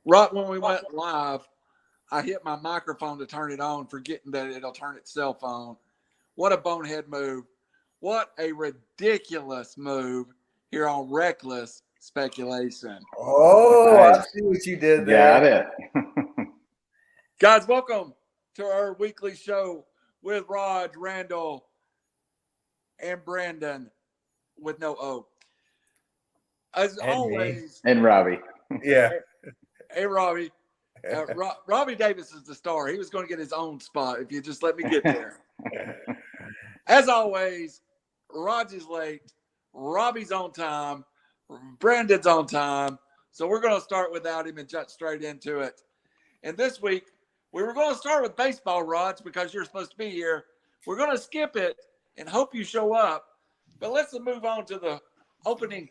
Right when we went live, I hit my microphone to turn it on, forgetting that it'll turn itself on. What a bonehead move. What a ridiculous move here on Reckless Speculation. Oh, Nice. I see what you did Got there. it. Guys, welcome to our weekly show with Raj, Randall, and Brandon with no O. As And me. always, And Robbie. Yeah. hey, Robbie. Robbie Davis is the star. He was going to get his own spot if you just let me get there. As always, Raj is late. Robbie's on time. Brandon's on time. So we're going to start without him and jump straight into it. And this week, we were going to start with baseball, Raj, because you're supposed to be here. We're going to skip it and hope you show up. But let's move on to the opening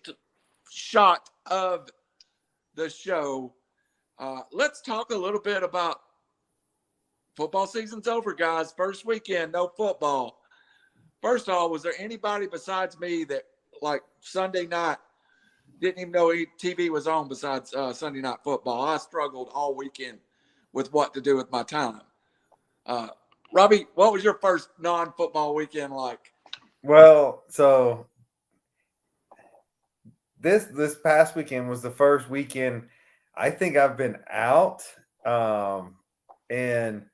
shot of the show. Let's talk a little bit about football season's over, guys. First weekend, no football. First of all, was there anybody besides me that, like, Sunday night didn't even know TV was on besides Sunday night football? I struggled all weekend with what to do with my time. Robbie, what was your first non-football weekend like? Well, so this past weekend was the first weekend I think I've been out, and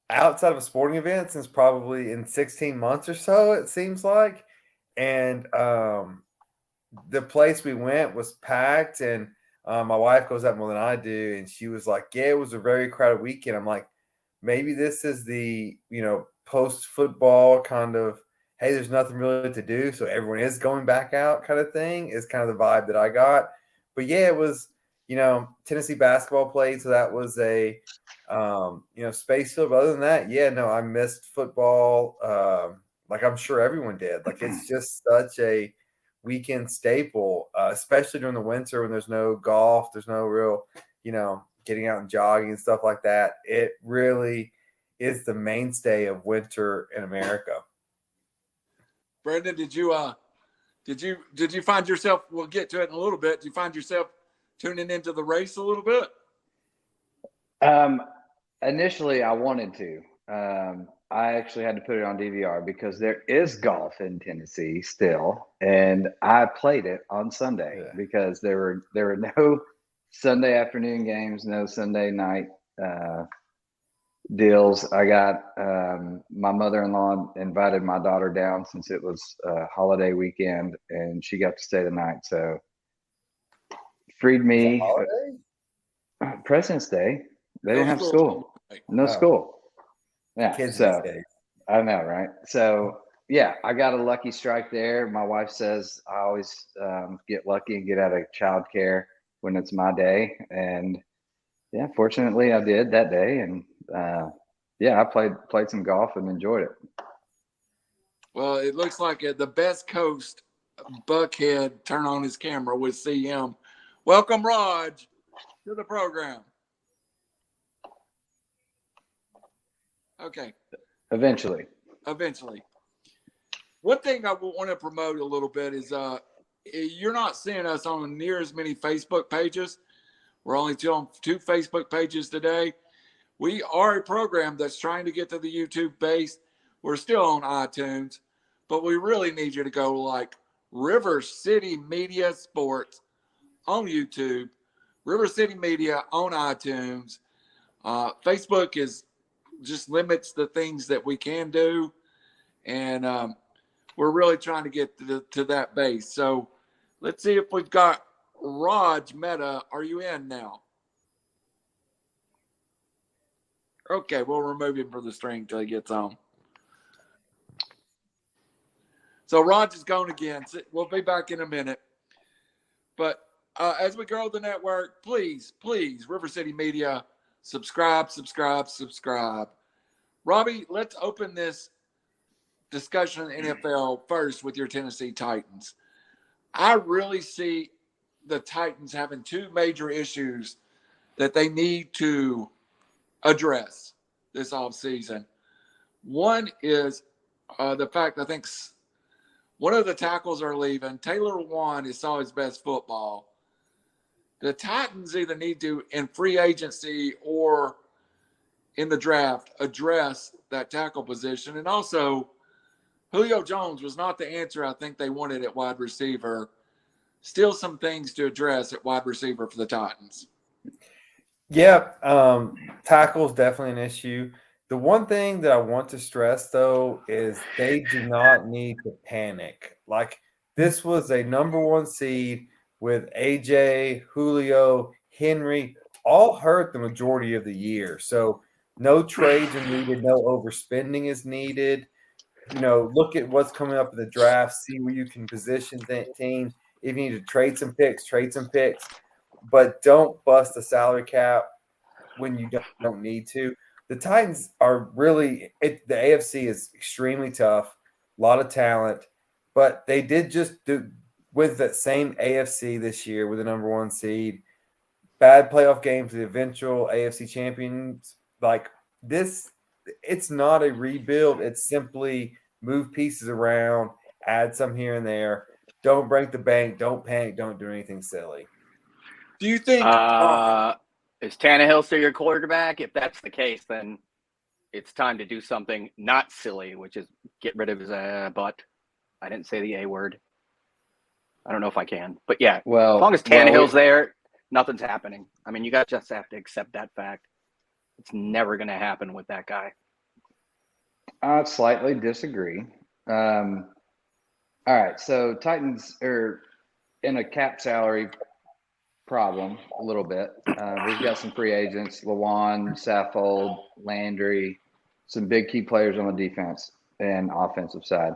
outside of a sporting event since probably in 16 months or so, it seems like. And the place we went was packed, and my wife goes out more than I do, and she was like, yeah, it was a very crowded weekend. I'm like, maybe this is the, post-football kind of, hey, there's nothing really to do, so everyone is going back out kind of thing, is kind of the vibe that I got. But yeah, it was, Tennessee basketball played, so that was a, space field. But other than that, yeah, no, I missed football, like I'm sure everyone did. Like, it's just such a weekend staple, especially during the winter when there's no golf, there's no real, getting out and jogging and stuff like that. It really is the mainstay of winter in America. Brandon, did you find yourself, we'll get to it in a little bit, did you find yourself tuning into the race a little bit? Initially, I wanted to. I actually had to put it on DVR because there is golf in Tennessee still, and I played it on Sunday because there were no Sunday afternoon games, no Sunday night deals. I got my mother-in-law invited my daughter down since it was a holiday weekend, and she got to stay the night, so freed me. President's Day, they didn't have school, no school. Yeah, Kids so these days. I know, right? So yeah, I got a lucky strike there. My wife says I always get lucky and get out of childcare when it's my day, and yeah, fortunately I did that day, and I played some golf and enjoyed it. Well, it looks like the best coast Buckhead turn on his camera with CM. Welcome, Raj, to the program. Okay. Eventually. One thing I want to promote a little bit is you're not seeing us on near as many Facebook pages. We're only on 2 Facebook pages today. We are a program that's trying to get to the YouTube base. We're still on iTunes, but we really need you to go like River City Media Sports on YouTube, River City Media on iTunes. Facebook is just limits the things that we can do, and we're really trying to get to that base. So let's see if we've got Raj Meta. Are you in now? Okay, we'll remove him from the string until he gets on. So Raj is gone again. We'll be back in a minute. But as we grow the network, please, River City Media, subscribe. Robbie, let's open this discussion in the NFL first with your Tennessee Titans. I really see the Titans having 2 major issues that they need to address this offseason. One is the fact I think one of the tackles are leaving. Taylor Juwan saw his best football. the Titans either need to, in free agency or in the draft, address that tackle position. And also, Julio Jones was not the answer I think they wanted at wide receiver. Still some things to address at wide receiver for the Titans. Yeah, tackle is definitely an issue. The one thing that I want to stress, though, is they do not need to panic. Like, this was a number 1 seed with AJ, Julio, Henry, all hurt the majority of the year. So no trades are needed, no overspending is needed. Look at what's coming up in the draft, see where you can position teams. If you need to trade some picks, but don't bust the salary cap when you don't need to. The Titans are really the AFC is extremely tough, a lot of talent, but they did just do with that same AFC this year with the number 1 seed, bad playoff game to the eventual AFC champions. Like this, it's not a rebuild. It's simply move pieces around, add some here and there. Don't break the bank. Don't panic. Don't do anything silly. Do you think is Tannehill still your quarterback? If that's the case, then it's time to do something not silly, which is get rid of his butt. I didn't say the A word. I don't know if I can, but yeah. Well, as long as Tannehill's there, nothing's happening. I mean, you guys just have to accept that fact. It's never going to happen with that guy. I slightly disagree. All right, so Titans are in a cap salary problem a little bit. We've got some free agents: Juwan, Saffold, Landry, some big key players on the defense and offensive side.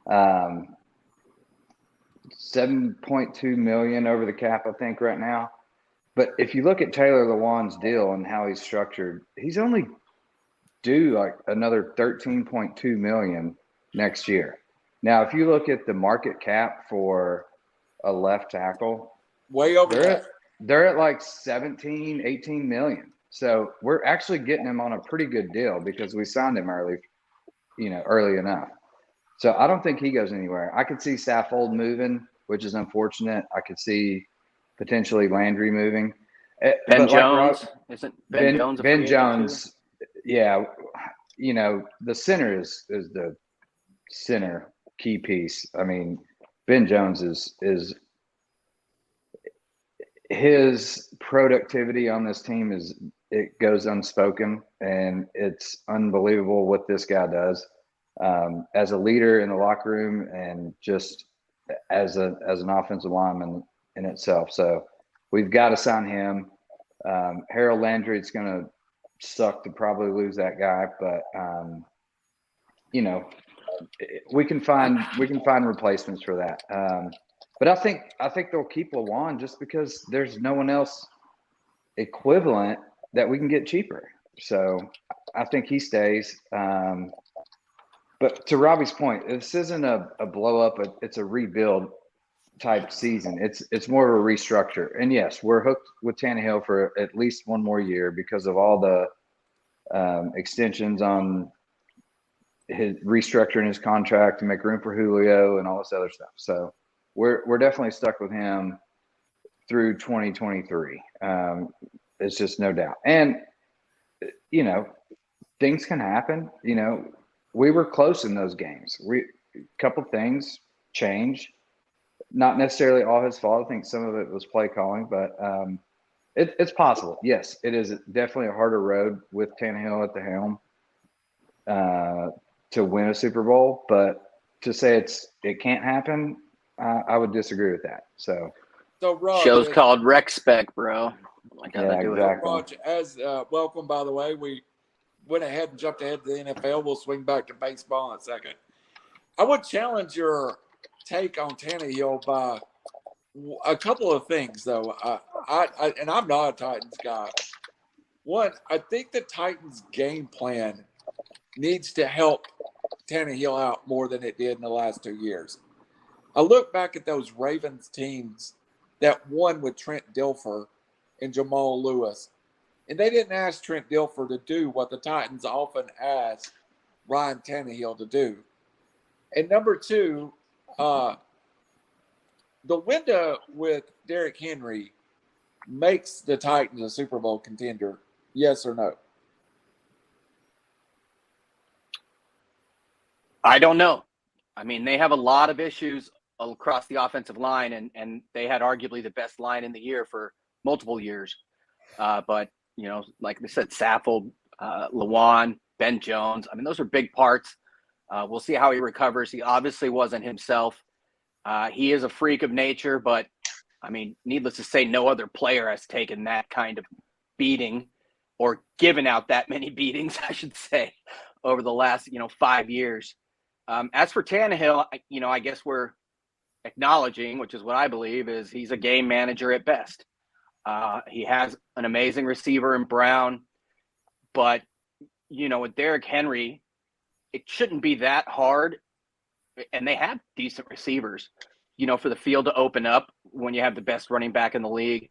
$7.2 million over the cap, I think, right now. But if you look at Taylor Lewan's deal and how he's structured, he's only due like another $13.2 million next year. Now, if you look at the market cap for a left tackle, way over that? They're at like 17, 18 million. So we're actually getting him on a pretty good deal because we signed him early enough. So I don't think he goes anywhere. I could see Saffold moving, which is unfortunate. I could see potentially Landry moving. Ben Jones, isn't Ben Jones a free agent Jones? Yeah, the center is the center key piece. I mean, Ben Jones is his productivity on this team it goes unspoken, and it's unbelievable what this guy does as a leader in the locker room and just as an offensive lineman in itself. So we've got to sign him. Harold Landry, it's going to suck to probably lose that guy, but we can find replacements for that. But I think they'll keep Juwan just because there's no one else equivalent that we can get cheaper. So I think he stays. But to Robbie's point, this isn't a blow up. It's a rebuild type season. It's more of a restructure. And yes, we're hooked with Tannehill for at least one more year because of all the extensions on his restructuring his contract to make room for Julio and all this other stuff. So we're definitely stuck with him through 2023. It's just no doubt. And things can happen. We were close in those games. A couple things changed. Not necessarily all his fault. I think some of it was play calling, but it's possible. Yes, it is definitely a harder road with Tannehill at the helm to win a Super Bowl. But to say it can't happen, I would disagree with that. So Raj, show's called Rec Spec, bro. Like how they do exactly. Raj, as welcome, by the way. We went ahead and jumped ahead to the NFL. We'll swing back to baseball in a second. I would challenge your take on Tannehill by a couple of things, though. And I'm not a Titans guy. One, I think the Titans' game plan needs to help Tannehill out more than it did in the last 2 years. I look back at those Ravens teams that won with Trent Dilfer and Jamal Lewis, and they didn't ask Trent Dilfer to do what the Titans often ask Ryan Tannehill to do. And number two, the window with Derrick Henry makes the Titans a Super Bowl contender? Yes or no? I don't know. I mean, they have a lot of issues across the offensive line, and they had arguably the best line in the year for multiple years. But, you know, like I said, Saffold, Juwan, Ben Jones, I mean, those are big parts. We'll see how he recovers. He obviously wasn't himself. He is a freak of nature, but, I mean, needless to say, no other player has taken that kind of beating or given out that many beatings, I should say, over the last, 5 years. As for Tannehill, I guess we're acknowledging, which is what I believe, is he's a game manager at best. He has an amazing receiver in Brown, but, with Derrick Henry, it shouldn't be that hard. And they have decent receivers, for the field to open up when you have the best running back in the league.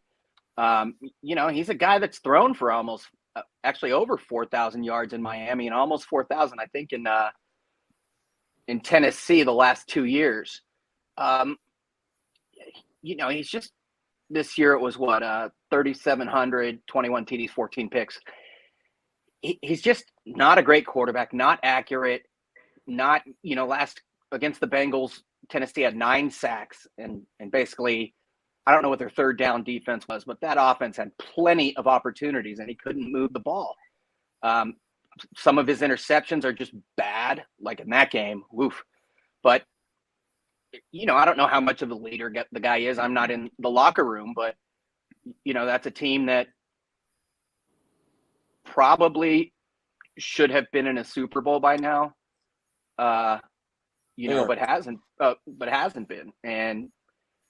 He's a guy that's thrown for almost actually over 4,000 yards in Miami and almost 4,000, I think, in Tennessee the last 2 years. He's just, this year it was 3,700, 21 TDs, 14 picks. He's just not a great quarterback, not accurate, not, last against the Bengals, Tennessee had 9 sacks and basically, I don't know what their third down defense was, but that offense had plenty of opportunities and he couldn't move the ball. Some of his interceptions are just bad, like in that game. Woof. But, I don't know how much of a leader the guy is. I'm not in the locker room, but, that's a team that probably should have been in a Super Bowl by now. But hasn't been. And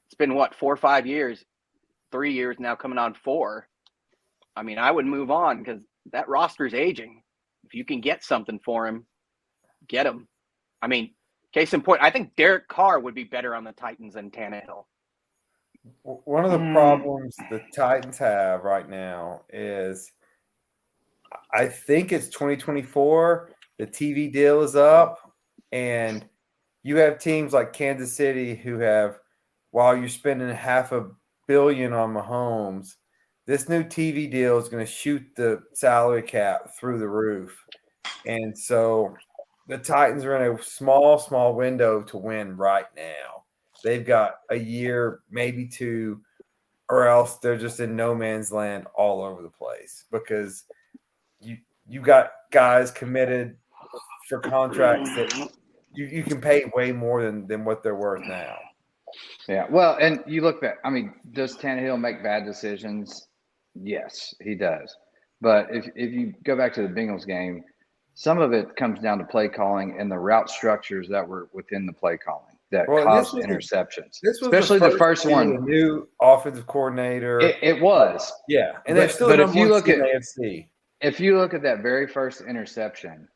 it's been 4 or 5 years, 3 years now coming on 4. I mean, I would move on because that roster's aging. If you can get something for him, get him. I mean, case in point, I think Derek Carr would be better on the Titans than Tannehill. One of the problems the Titans have right now is I think it's 2024. The TV deal is up, and you have teams like Kansas City who have, while you're spending $500 million on Mahomes, this new TV deal is going to shoot the salary cap through the roof. And so the Titans are in a small window to win right now. They've got a year, maybe 2, or else they're just in no man's land all over the place because you got guys committed for contracts that you can pay way more than what they're worth now. Yeah, well, and you look at, does Tannehill make bad decisions? Yes, he does. But if you go back to the Bengals game, some of it comes down to play calling and the route structures that were within the play calling that caused interceptions. Especially the first one. The new offensive coordinator. It was. Yeah, and they're still if you look at AFC. If you look at that very first interception,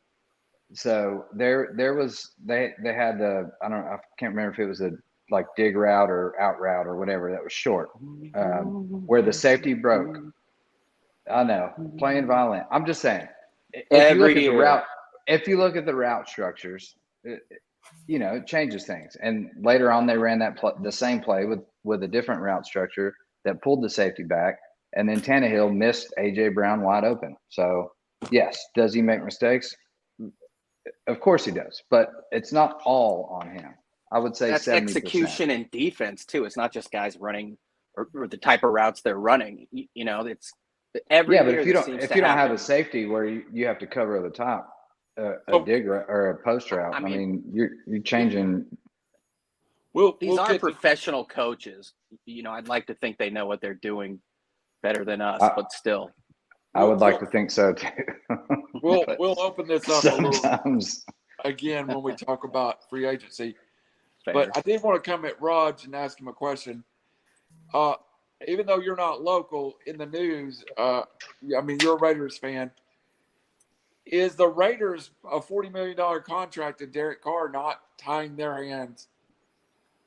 so there was they had I can't remember if it was a dig route or out route or whatever that was short, where the safety broke. I know, playing violent. I'm just saying, if you look at the route structures, it changes things. And later on, they ran the same play with a different route structure that pulled the safety back, and then Tannehill missed A.J. Brown wide open. So, yes, does he make mistakes? Of course he does, but it's not all on him. I would say that's 70%. Execution and defense too. It's not just guys running or the type of routes they're running. It's every but year if you don't have a safety where you have to cover the top, a dig or a post route. You're changing. These are professional coaches. I'd like to think they know what they're doing better than us, but still. I would like to think so too. We'll open this up sometimes. A little again when we talk about free agency. Fair. But I did want to come at Raj and ask him a question. Even though you're not local in the news, you're a Raiders fan. Is the Raiders a $40 million contract to Derek Carr not tying their hands?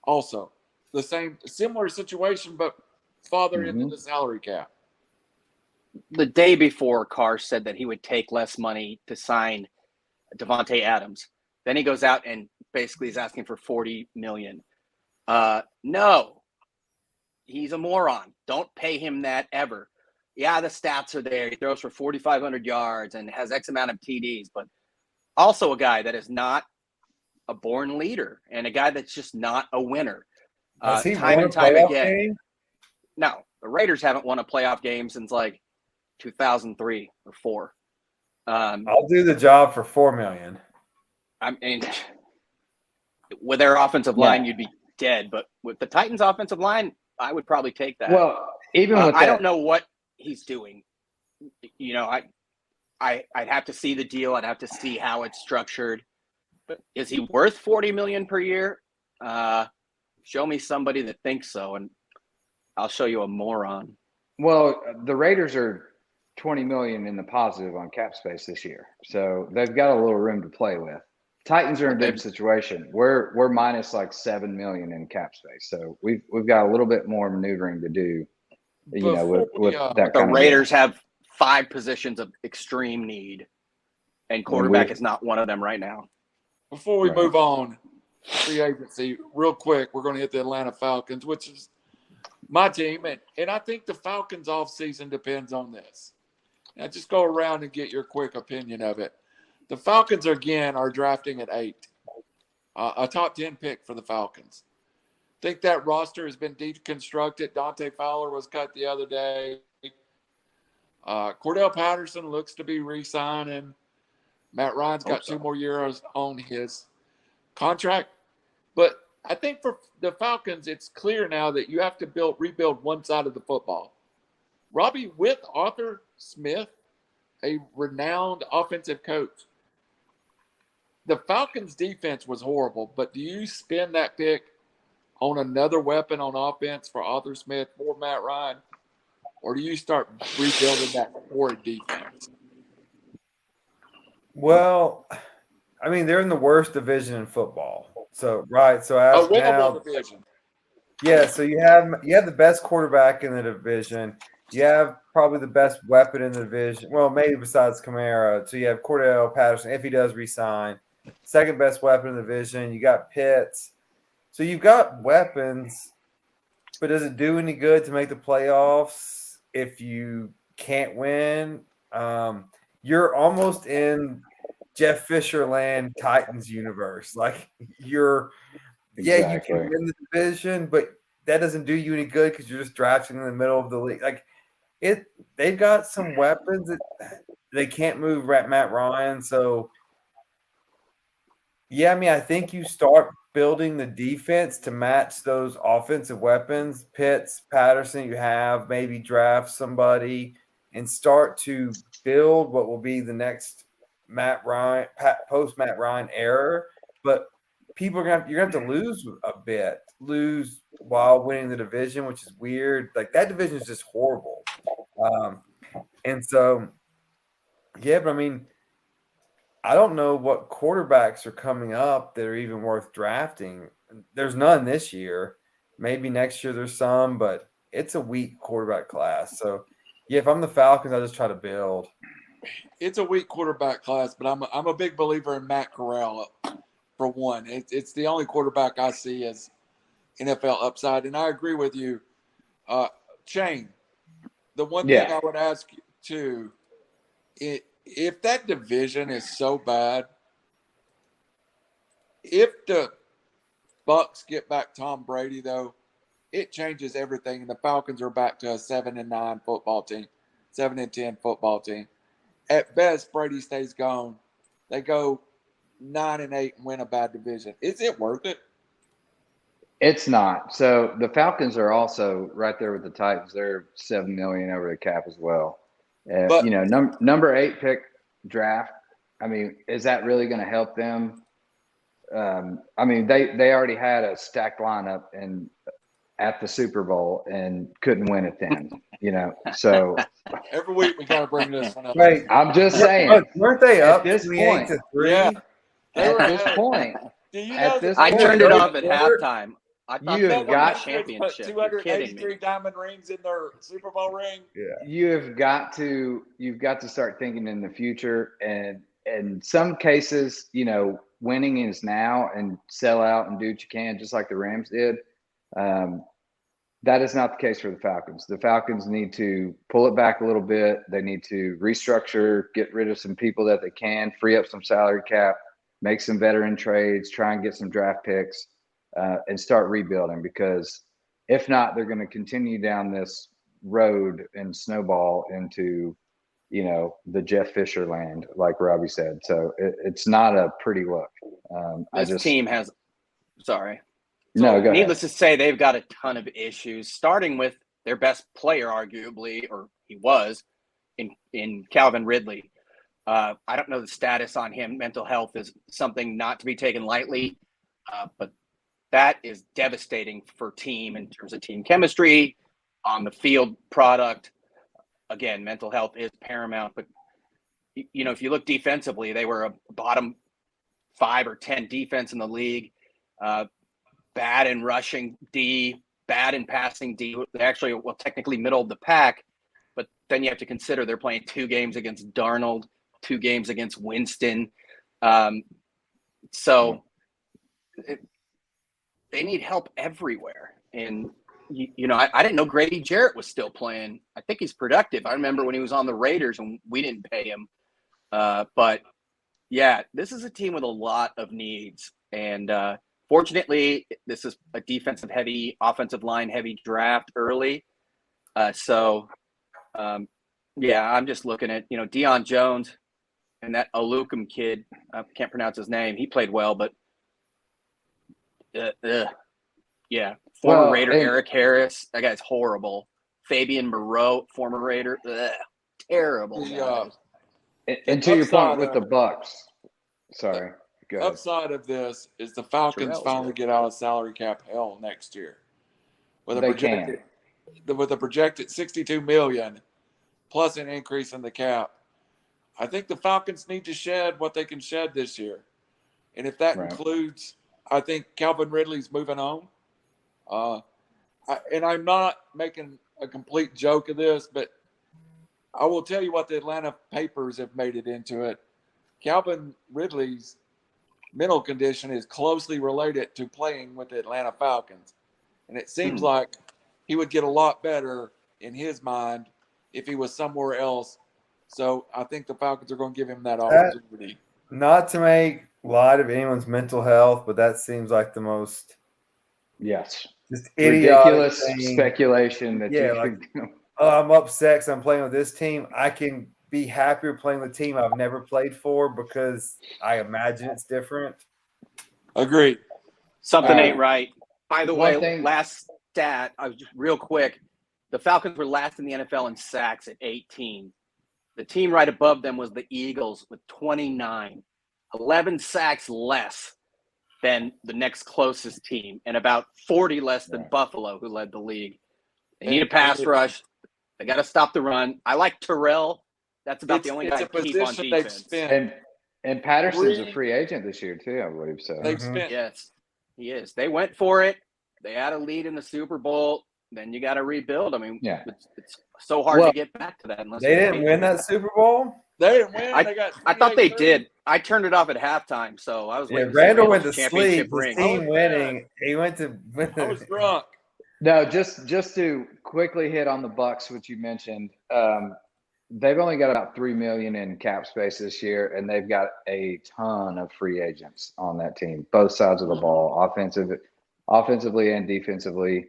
Also, the similar situation, but farther into the salary cap. The day before, Carr said that he would take less money to sign Devontae Adams. Then he goes out and basically is asking for $40 million. No, he's a moron. Don't pay him that ever. Yeah, the stats are there. He throws for 4,500 yards and has X amount of TDs, but also a guy that is not a born leader and a guy that's just not a winner. Has he Time won and a time playoff again. game? No, the Raiders haven't won a playoff game since like 2003 or 4. I'll do the job for $4 million. I mean, with their offensive line, you'd be dead. But with the Titans' offensive line, I would probably take that. Well, even with I that, don't know what he's doing. You know, I'd have to see the deal. I'd have to see how it's structured. But is he worth $40 million per year? Show me somebody that thinks so, and I'll show you a moron. Well, the Raiders are $20 million in the positive on cap space this year, so they've got a little room to play with. Titans are in a different situation. We're minus like $7 million in cap space, so we've got a little bit more maneuvering to do. You know, with that. The Raiders have 5 positions of extreme need, and quarterback is not one of them right now. Before we move on, free agency, real quick, we're going to hit the Atlanta Falcons, which is my team. And I think the Falcons offseason depends on this. Now, just go around and get your quick opinion of it. The Falcons, again, are drafting at 8. A top 10 pick for the Falcons. Think that roster has been deconstructed. Dante Fowler was cut the other day. Cordell Patterson looks to be re-signing. Matt Ryan's got 2 more years on his contract. But I think for the Falcons, it's clear now that you have to rebuild one side of the football. Robbie, with Arthur Smith, a renowned offensive coach, the Falcons' defense was horrible. But do you spend that pick on another weapon on offense for Arthur Smith or Matt Ryan? Or do you start rebuilding that horrid defense? Well, I mean, they're in the worst division in football. So, right. So, as A winnable now, division. yeah. So you have the best quarterback in the division. You have probably the best weapon in the division. Well, maybe besides Kamara. So you have Cordell Patterson if he does resign. Second best weapon in the division. You got Pitts. So you've got weapons, but does it do any good to make the playoffs if you can't win? You're almost in Jeff Fisher land Titans universe. Like you can win the division, but that doesn't do you any good because you're just drafting in the middle of the league. Like they've got some weapons that they can't move Matt Ryan. So yeah, I mean, I think you start building the defense to match those offensive weapons. Pitts, Patterson, you have maybe draft somebody and start to build what will be the next Matt Ryan post Matt Ryan era. But you're gonna have to lose while winning the division, which is weird. Like that division is just horrible. And so, yeah, but I mean, I don't know what quarterbacks are coming up that are even worth drafting. There's none this year. Maybe next year there's some, but it's a weak quarterback class. So, yeah, if I'm the Falcons, I just try to build. It's a weak quarterback class, but I'm a big believer in Matt Corral for one. It's the only quarterback I see as NFL upside, and I agree with you. Chain, the one thing I would ask you too, if that division is so bad, if the Bucs get back Tom Brady, though, it changes everything. And the Falcons are back to a 7-9 football team, 7-10 football team. At best, Brady stays gone. They go 9-8 and win a bad division. Is it worth it? It's not. So the Falcons are also right there with the Titans. They're $7 million over the cap as well. But, number 8 pick draft. I mean, is that really going to help them? I mean, they already had a stacked lineup at the Super Bowl and couldn't win it then. So every week we got to bring this one up. Right. I'm just saying, weren't they up at this 28 to 3? Yeah. At this point, I turned it off at halftime. I thought you they have won got the championship. 283 diamond rings in their Super Bowl ring. Yeah. You've got to start thinking in the future, and in some cases, winning is now and sell out and do what you can, just like the Rams did. That is not the case for the Falcons. The Falcons need to pull it back a little bit. They need to restructure, get rid of some people that they can, free up some salary cap, make some veteran trades, try and get some draft picks, and start rebuilding. Because if not, they're going to continue down this road and snowball into, the Jeff Fisher land, like Robbie said. So it's not a pretty look. This team has – sorry. No, go needless ahead. to say, they've got a ton of issues, starting with their best player, arguably, or he was, in Calvin Ridley. I don't know the status on him. Mental health is something not to be taken lightly, but that is devastating for team in terms of team chemistry, on the field product. Again, mental health is paramount. But, if you look defensively, they were a bottom 5 or 10 defense in the league. Bad in rushing D, bad in passing D. They actually, technically middle of the pack, but then you have to consider they're playing 2 games against Darnold, 2 games against Winston. They need help everywhere. And, I didn't know Grady Jarrett was still playing. I think he's productive. I remember when he was on the Raiders and we didn't pay him. But, yeah, this is a team with a lot of needs. And, fortunately, this is a defensive-heavy, offensive-line-heavy draft early. I'm just looking at, Deion Jones and that Alukum kid. I can't pronounce his name. He played well, but former Raider Eric Harris. That guy's horrible. Fabian Moreau, former Raider. Terrible. And to your point with the Bucks. Sorry. The upside of this is the Falcons finally get out of salary cap hell next year. With a projected $62 million plus an increase in the cap. I think the Falcons need to shed what they can shed this year. And if that includes, I think Calvin Ridley's moving on. And I'm not making a complete joke of this, but I will tell you what the Atlanta papers have made it into it. Calvin Ridley's mental condition is closely related to playing with the Atlanta Falcons. And it seems like he would get a lot better in his mind if he was somewhere else. So I think the Falcons are going to give him that opportunity. Not to make light of anyone's mental health, but that seems like the most just ridiculous thing. Speculation that I'm upset because I'm playing with this team. I can be happier playing with a team I've never played for because I imagine it's different. Agreed. Something ain't right. By the way, last stat, real quick. The Falcons were last in the NFL in sacks at 18. The team right above them was the Eagles with 29. 11 sacks less than the next closest team and about 40 less than Buffalo, who led the league. They need a pass rush. They got to stop the run. I like Terrell. That's about the only guy to keep on defense. And Patterson's a free agent this year too, I believe so. Yes, he is. They went for it. They had a lead in the Super Bowl. Then you got to rebuild. I mean, it's so hard to get back to that. Unless they didn't win that Super Bowl. They didn't win. I thought they did. I turned it off at halftime, so I was waiting. Randall went to sleep. His team winning. He went to win. I was drunk. No, just to quickly hit on the Bucks, which you mentioned. They've only got about $3 million in cap space this year, and they've got a ton of free agents on that team, both sides of the ball, offensively and defensively.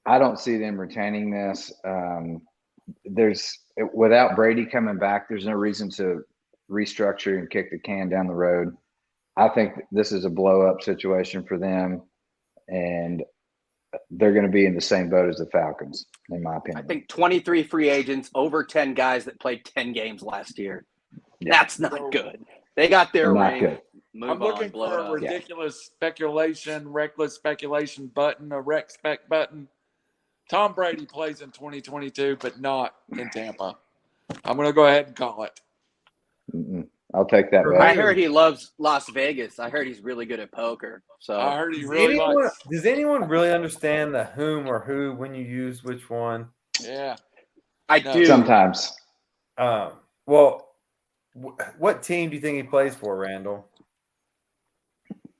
I don't see them retaining this. Without Brady coming back, there's no reason to restructure and kick the can down the road. I think this is a blow-up situation for them, and they're going to be in the same boat as the Falcons, in my opinion. I think 23 free agents, over 10 guys that played 10 games last year. Yeah. That's not good. They got their ring. I'm looking for a ridiculous speculation, reckless speculation button, a rec spec button. Tom Brady plays in 2022, but not in Tampa. I'm going to go ahead and call it. I'll take that. I heard he loves Las Vegas. I heard he's really good at poker. So I heard he really likes. Does anyone really understand the whom or who when you use which one? Yeah, I do sometimes. Well, what team do you think he plays for, Randall?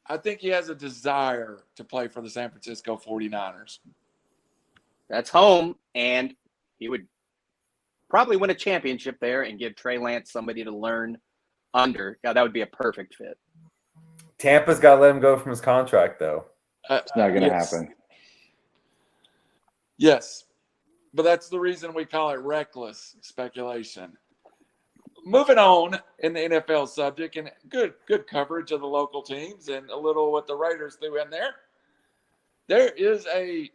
I think he has a desire to play for the San Francisco 49ers. That's home, and he would probably win a championship there and give Trey Lance somebody to learn under. Yeah, that would be a perfect fit. Tampa's got to let him go from his contract, though. It's not going to Yes. happen. Yes, but that's the reason we call it reckless speculation. Moving on in the NFL subject, and good coverage of the local teams and a little what the Raiders threw in there. There is a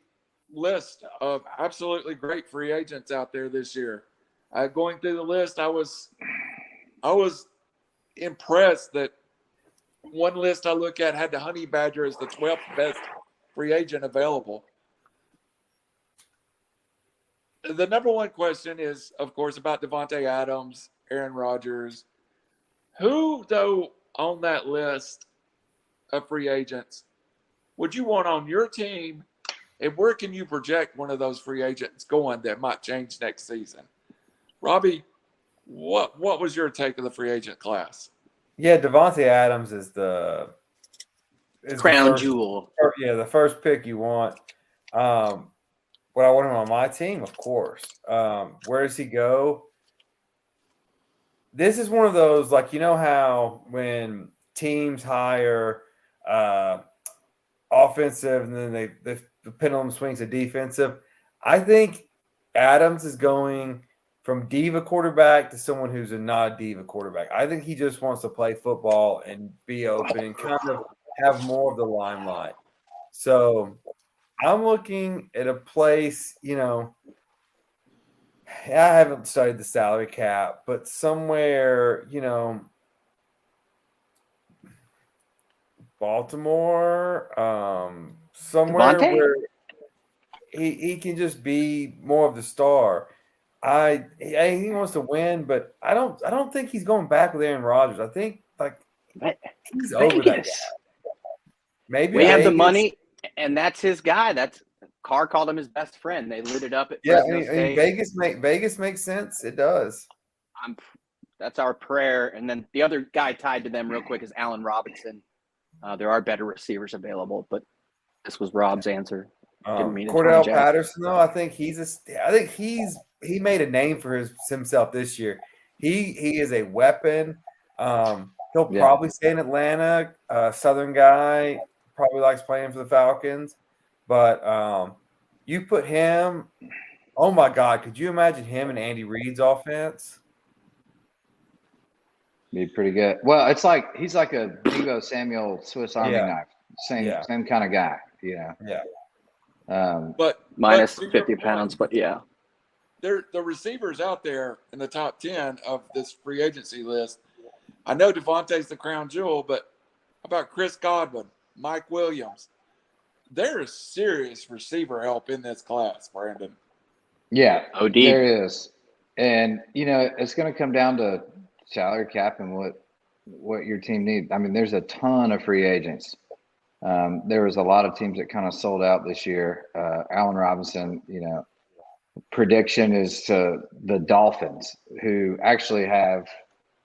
list of absolutely great free agents out there this year. Going through the list, I was impressed that one list I look at had the Honey Badger as the 12th best free agent available. The number one question is, of course, about Devontae Adams, Aaron Rodgers. Who, though, on that list of free agents would you want on your team, and where can you project one of those free agents going that might change next season? Robbie, what was your take of the free agent class? Yeah, Devontae Adams is Crown jewel. Yeah, the first pick you want. Would I want him on my team? Of course. Where does he go? This is one of those, like, you know how when teams hire offensive and then the pendulum swings to defensive. I think Adams is going from diva quarterback to someone who's not a diva quarterback. I think he just wants to play football and be open and kind of have more of the limelight. So I'm looking at a place, I haven't studied the salary cap, but somewhere, Baltimore, somewhere Devontae? where he can just be more of the star. He wants to win, but I don't think he's going back with Aaron Rodgers. I think he's over that guy. Maybe we have the Vegas. money, and that's his guy. That's Carr called him his best friend. They lit it up at Yeah, Fresno State. Vegas makes sense. It does. That's our prayer. And then the other guy tied to them real quick is Allen Robinson. There are better receivers available, but this was Rob's answer. Cordell Patterson, though, I think he made a name for himself this year. He is a weapon. He'll probably stay in Atlanta. Southern guy, probably likes playing for the Falcons. But you put him, oh my God, could you imagine him and Andy Reid's offense? Be pretty good. Well, it's like he's like a Deebo Samuel Swiss Army knife. Same kind of guy, Yeah. But minus but 50 pounds, but yeah. The receivers out there in the top 10 of this free agency list. I know Devontae's the crown jewel, but how about Chris Godwin, Mike Williams? There is serious receiver help in this class, Brandon. Yeah, OD. there is. And, it's going to come down to salary cap and what your team needs. I mean, there's a ton of free agents. There was a lot of teams that kind of sold out this year. Allen Robinson, prediction is to the Dolphins, who actually have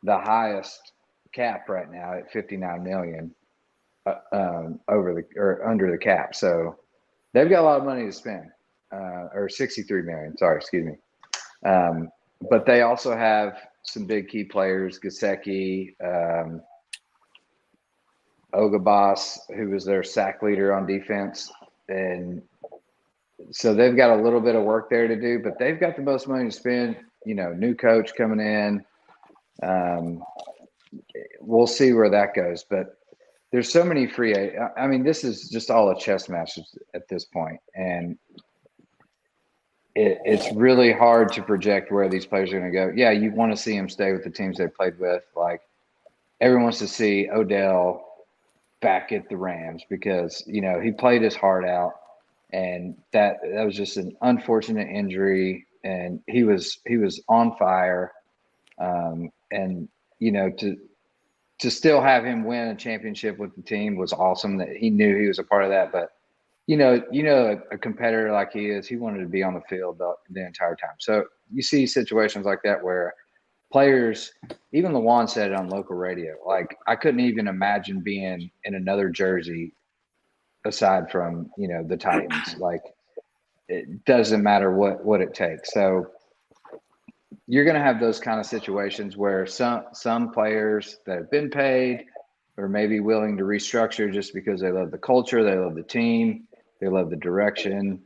the highest cap right now at $59 million under the cap. So they've got a lot of money to spend, or $63 million. Sorry, excuse me. But they also have some big key players, Gesicki, Ogabas, who was their sack leader on defense. And so they've got a little bit of work there to do, but they've got the most money to spend, new coach coming in. We'll see where that goes, but there's so many I mean, this is just all a chess match at this point. And it's really hard to project where these players are going to go. Yeah, you want to see them stay with the teams they played with. Like, everyone wants to see Odell back at the Rams because, he played his heart out, and that was just an unfortunate injury, and he was on fire. And, to still have him win a championship with the team was awesome. That he knew he was a part of that, but a competitor like he is, he wanted to be on the field the entire time. So you see situations like that where players, even LeJuan said it on local radio, like, I couldn't even imagine being in another jersey aside from, the Titans. Like, it doesn't matter what it takes. So you're going to have those kind of situations where some players that have been paid are maybe willing to restructure just because they love the culture, they love the team, they love the direction,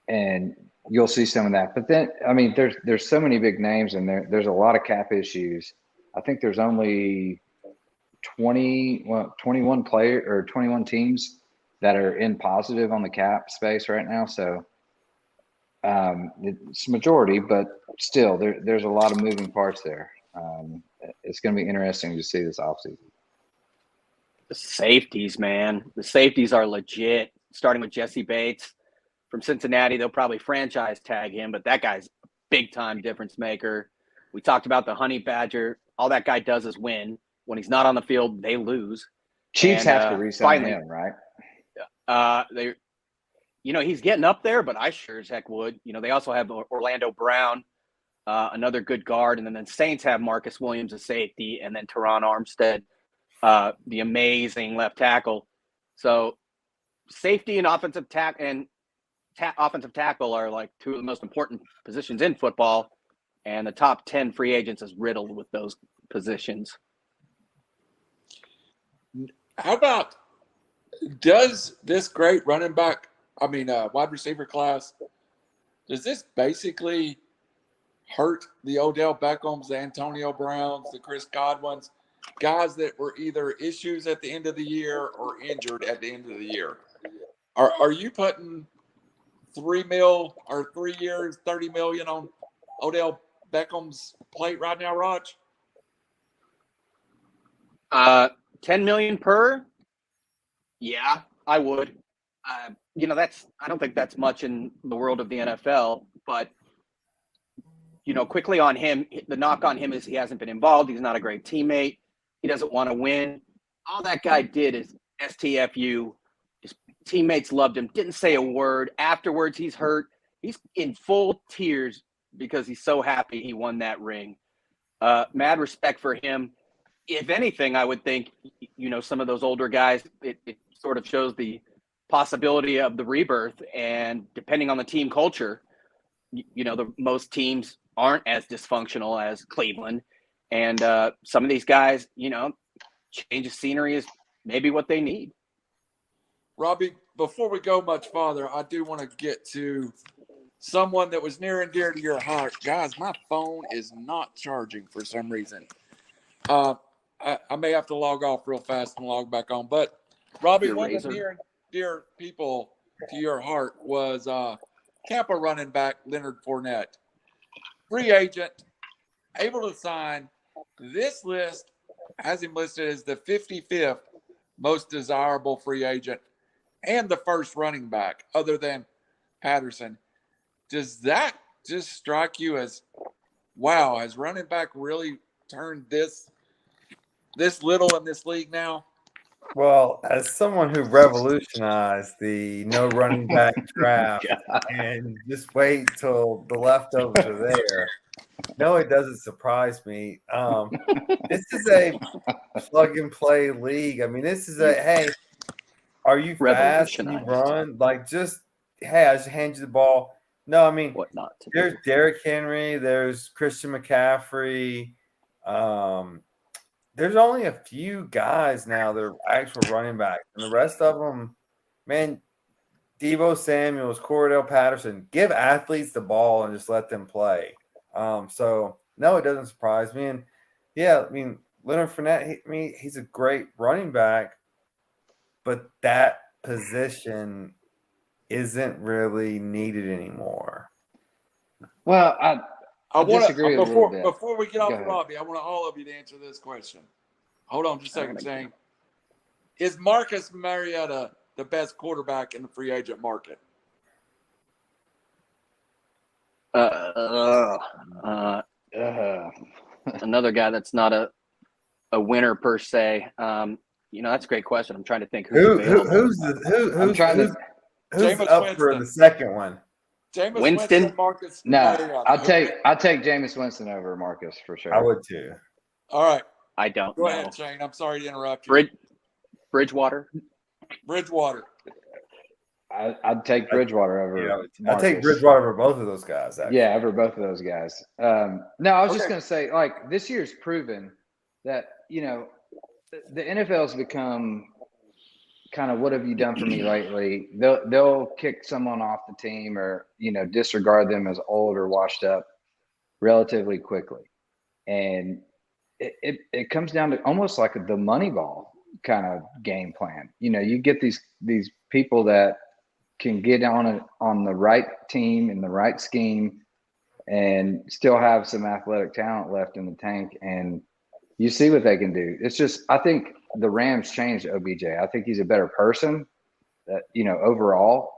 and you'll see some of that. But then, I mean, there's so many big names, and there's a lot of cap issues. I think there's only 21 teams that are in positive on the cap space right now. So it's majority, but still there's a lot of moving parts there. It's going to be interesting to see this offseason. The safeties, man. The safeties are legit, starting with Jesse Bates from Cincinnati. They'll probably franchise tag him, but that guy's a big-time difference maker. We talked about the Honey Badger. All that guy does is win. When he's not on the field, they lose. Chiefs have to re-sign him, right? He's getting up there, but I sure as heck would. They also have Orlando Brown, another good guard, and then the Saints have Marcus Williams, a safety, and then Teron Armstead, the amazing left tackle. So safety and offensive tackle are like two of the most important positions in football, and the top 10 free agents is riddled with those positions. How about, does this great wide receiver class, does this basically hurt the Odell Beckhams, the Antonio Browns, the Chris Godwins, guys that were either issues at the end of the year or injured at the end of the year? Are you putting $3 million or 3 years, $30 million on Odell Beckham's plate right now, Raj? 10 million per? Yeah, I would. I don't think that's much in the world of the NFL, but quickly on him, the knock on him is he hasn't been involved. He's not a great teammate. He doesn't want to win. All that guy did is STFU. His teammates loved him. Didn't say a word. Afterwards, he's hurt. He's in full tears because he's so happy he won that ring. Mad respect for him. If anything, I would think, some of those older guys, it sort of shows the possibility of the rebirth. And depending on the team culture, most teams aren't as dysfunctional as Cleveland. And some of these guys, change of scenery is maybe what they need. Robbie, before we go much farther, I do want to get to someone that was near and dear to your heart. Guys, my phone is not charging for some reason. I may have to log off real fast and log back on. But, Robbie, one of the near and dear people to your heart was Tampa running back Leonard Fournette. Free agent, able to sign. This list has him listed as the 55th most desirable free agent and the first running back other than Patterson. Does that just strike you as, wow, has running back really turned this little in this league now? Well, as someone who revolutionized the no running back draft and just wait till the leftovers are there, no, it doesn't surprise me. This is a plug and play league. I mean, this is hey, are you fast? Can you run? Like, hey, I just hand you the ball. No, I mean, there's Derrick Henry, there's Christian McCaffrey. There's only a few guys now that are actual running backs, and the rest of them, man, Deebo Samuels, Cordell Patterson, give athletes the ball and just let them play. So no, it doesn't surprise me. And yeah, I mean, Leonard Fournette, he's a great running back, but that position isn't really needed anymore. Well, I disagree a little bit. Before we get off of Robbie, I want all of you to answer this question. Hold on just a second, Shane. Is Marcus Mariota the best quarterback in the free agent market? Another guy that's not a winner per se. That's a great question. I'm trying to think who's up for the second one. Jameis Winston, Marcus. No, I'll take Jameis Winston over Marcus for sure. I would too. All right, I don't. Go ahead, Shane. I'm sorry to interrupt you. Bridgewater. I'd take Bridgewater over. I take Marcus. Bridgewater over both of those guys. Actually. Yeah, over both of those guys. No, I was just going to say, like, this year's proven that, the NFL has become kind of, what have you done for me lately? They'll kick someone off the team or, disregard them as old or washed up relatively quickly. And it comes down to almost like the Moneyball kind of game plan. You get these people that can get on the right team in the right scheme and still have some athletic talent left in the tank, and you see what they can do. It's just, I think the Rams changed OBJ. I think he's a better person that, overall,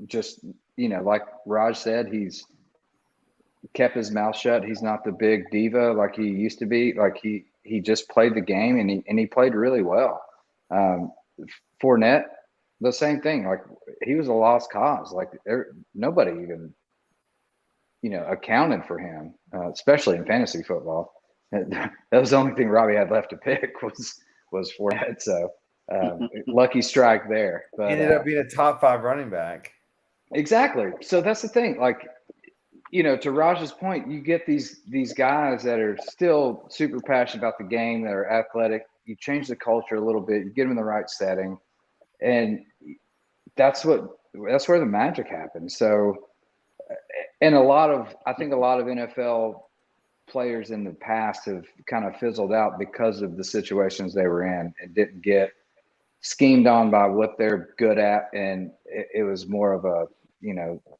just, like Raj said, he's kept his mouth shut. He's not the big diva like he used to be. Like he just played the game, and he played really well. Fournette, the same thing. Like, he was a lost cause. Like, nobody even, accounted for him, especially in fantasy football. That was the only thing Robbie had left to pick was Fournette. So lucky strike there. But He ended up being a top 5 running back. Exactly. So that's the thing. Like, to Raj's point, you get these guys that are still super passionate about the game, that are athletic. You change the culture a little bit, you get them in the right setting, and that's where the magic happens. So, and I think a lot of NFL players in the past have kind of fizzled out because of the situations they were in and didn't get schemed on by what they're good at, and it was more of a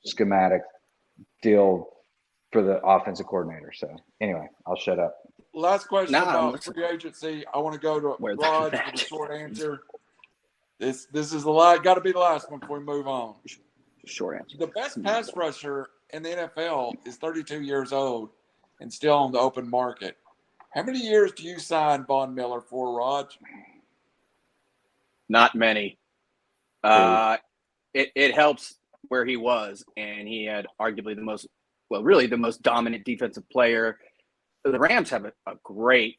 schematic deal for the offensive coordinator. So anyway, I'll shut up. Last question about free agency. I want to go to Raj for the short answer. This is got to be the last one before we move on. Short answer. The best pass rusher in the NFL is 32 years old and still on the open market. How many years do you sign Von Miller for, Raj? Not many. It helps where he was, and he had arguably the most dominant defensive player. The Rams have a great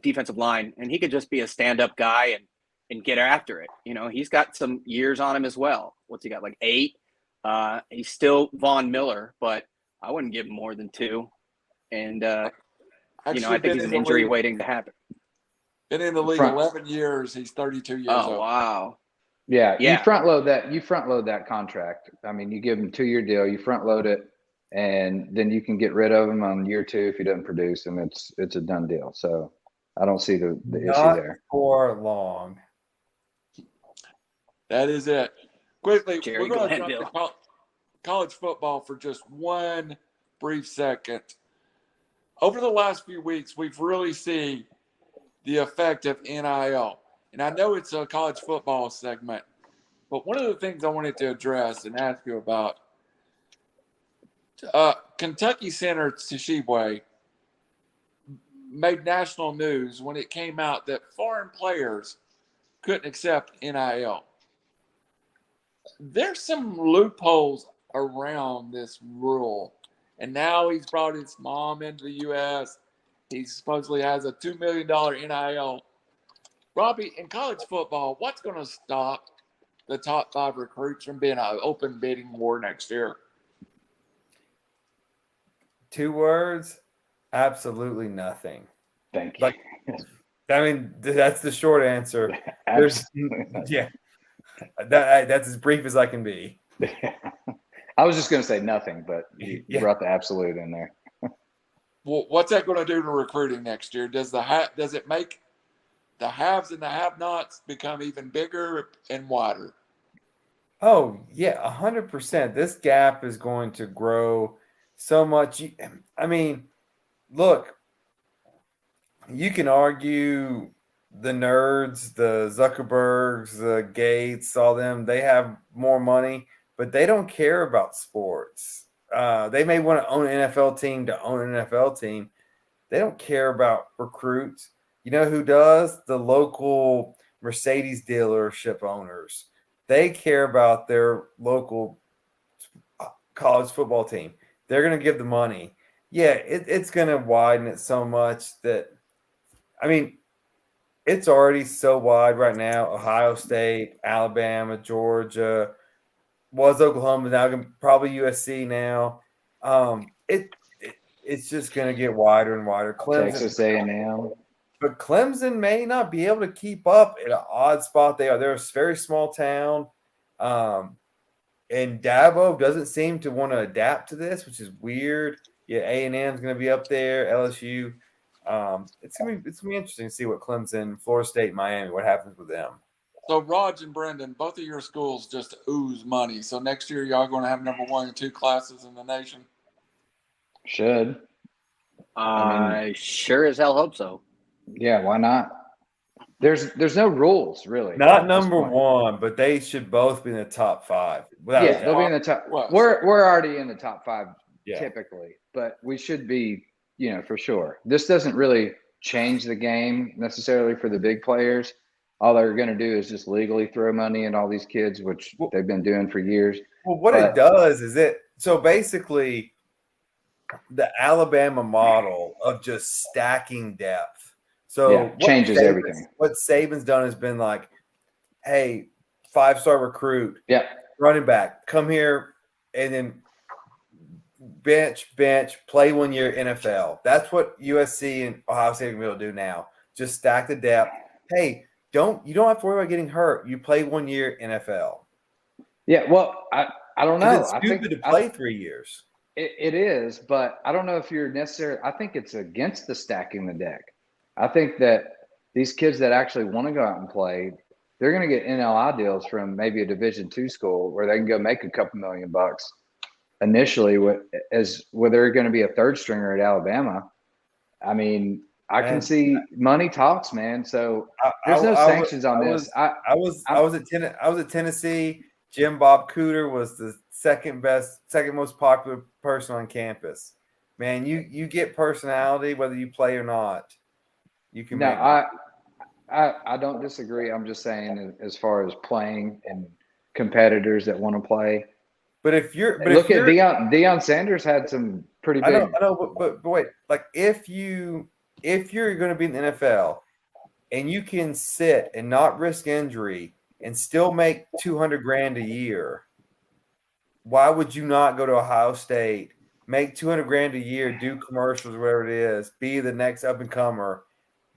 defensive line, and he could just be a stand-up guy and get after it. He's got some years on him as well. What's he got, like 8? He's still Von Miller, but I wouldn't give him more than 2. And, I think he's an injury waiting to happen. Been in the league 11 years. He's 32 years old. Oh, wow. Yeah. You front load that contract. I mean, you give him a 2-year deal, you front load it, and then you can get rid of him on year 2 if he doesn't produce, and it's a done deal. So I don't see the issue there. For long. That is it. Quickly, Jerry, we're going to go ahead, jump to college football for just one brief second. Over the last few weeks, we've really seen the effect of NIL. And I know it's a college football segment, but one of the things I wanted to address and ask you about, Kentucky Senator Tshiebwe made national news when it came out that foreign players couldn't accept NIL. There's some loopholes around this rule. And now he's brought his mom into the U.S. He supposedly has a $2 million NIL. Robbie, in college football, what's going to stop the top 5 recruits from being an open bidding war next year? 2 words, absolutely nothing. Thank you. Like, I mean, that's the short answer. That's as brief as I can be. I was just going to say nothing, but you brought the absolute in there. Well, what's that going to do to recruiting next year? Does it make the haves and the have-nots become even bigger and wider? Oh, yeah, 100%. This gap is going to grow so much. I mean, look, you can argue the nerds, the Zuckerbergs, the Gates, all them, they have more money, but they don't care about sports. They may want to own an NFL team to own an NFL team. They don't care about recruits. You know who does? The local Mercedes dealership owners. They care about their local college football team. They're going to give the money. Yeah, it's going to widen it so much that, I mean, it's already so wide right now. Ohio State, Alabama, Georgia, was Oklahoma, now probably USC now. It's just going to get wider and wider. Texas A&M. But Clemson may not be able to keep up at an odd spot. They're a very small town. And Dabo doesn't seem to want to adapt to this, which is weird. Yeah, A&M is going to be up there, LSU. It's gonna be interesting to see what Clemson, Florida State, Miami, what happens with them. So Raj and Brendan, both of your schools just ooze money. So next year, y'all going to have number 1 and 2 classes in the nation. Should. I sure as hell hope so. Yeah, why not? There's no rules really. Not number 1, but they should both be in the top 5. Yeah, they'll be in the top. Well, We're already in the top 5 typically, but we should be, for sure. This doesn't really change the game necessarily for the big players. All they're going to do is just legally throw money at all these kids, which they've been doing for years. Well, what it does is so basically the Alabama model of just stacking depth. So changes everything. What Saban's done has been like, hey, 5-star recruit, running back, come here and then bench, play 1 year NFL. That's what USC and Ohio State are going to be able to do now. Just stack the depth. Hey, you don't have to worry about getting hurt. You play 1 year NFL. Yeah, well, I don't know. It's stupid to play 3 years. It is, but I don't know if you're necessarily – I think it's against the stacking the deck. I think that these kids that actually want to go out and play, they're going to get NLI deals from maybe a Division II school where they can go make a couple $1 million initially where they're going to be a third stringer at Alabama. I mean – I can see money talks, man. So there's no sanctions on this. I was at Tennessee. Jim Bob Cooter was the second most popular person on campus. Man, you get personality whether you play or not. You can. No, I don't disagree. I'm just saying as far as playing and competitors that want to play. But at Deion Sanders had some pretty big. I know, but wait, like if you're going to be in the NFL and you can sit and not risk injury and still make $200,000 a year, why would you not go to Ohio State, make $200,000 a year, do commercials, whatever it is, be the next up and comer,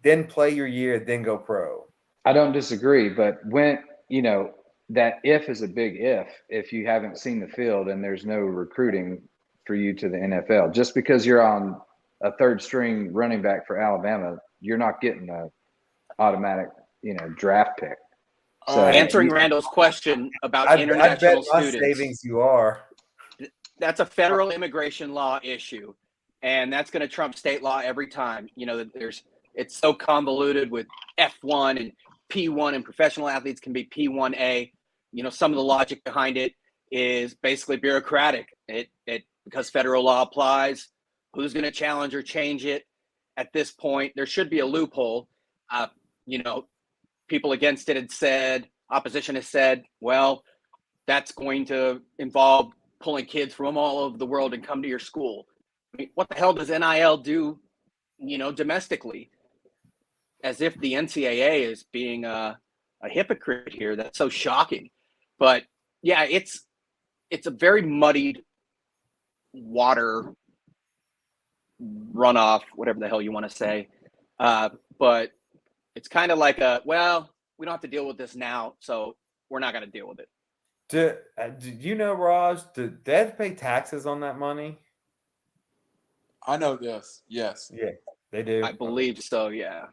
then play your year, then go pro? I don't disagree, but when that if is a big if you haven't seen the field and there's no recruiting for you to the NFL, just because you're on a third string running back for Alabama, you're not getting a automatic, draft pick. So answering Randall's question about international students, savings you are. That's a federal immigration law issue, and that's going to trump state law every time. It's so convoluted with F1 and P1, and professional athletes can be P1A. Some of the logic behind it is basically bureaucratic. It because federal law applies. Who's going to challenge or change it? At this point, there should be a loophole. People against it opposition has said, well, that's going to involve pulling kids from all over the world and come to your school. I mean, what the hell does NIL do, domestically? As if the NCAA is being a hypocrite here. That's so shocking. But yeah, it's a very muddied water runoff, whatever the hell you want to say. But it's kind of like we don't have to deal with this now, so we're not going to deal with it. Do you know, Raj, do they have to pay taxes on that money? I know this. Yes. Yeah, they do. I believe so, yeah.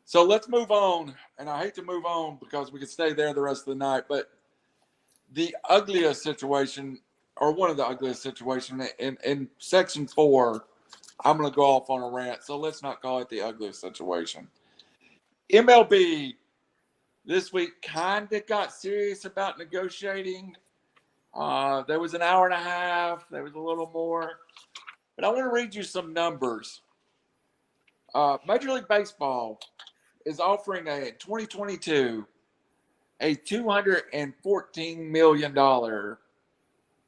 So let's move on. And I hate to move on because we could stay there the rest of the night, but the ugliest situation, or one of the ugliest situations in Section 4, I'm going to go off on a rant, so let's not call it the ugliest situation. MLB this week kind of got serious about negotiating. There was an hour and a half. There was a little more. But I want to read you some numbers. Major League Baseball is offering a 2022 a $214 million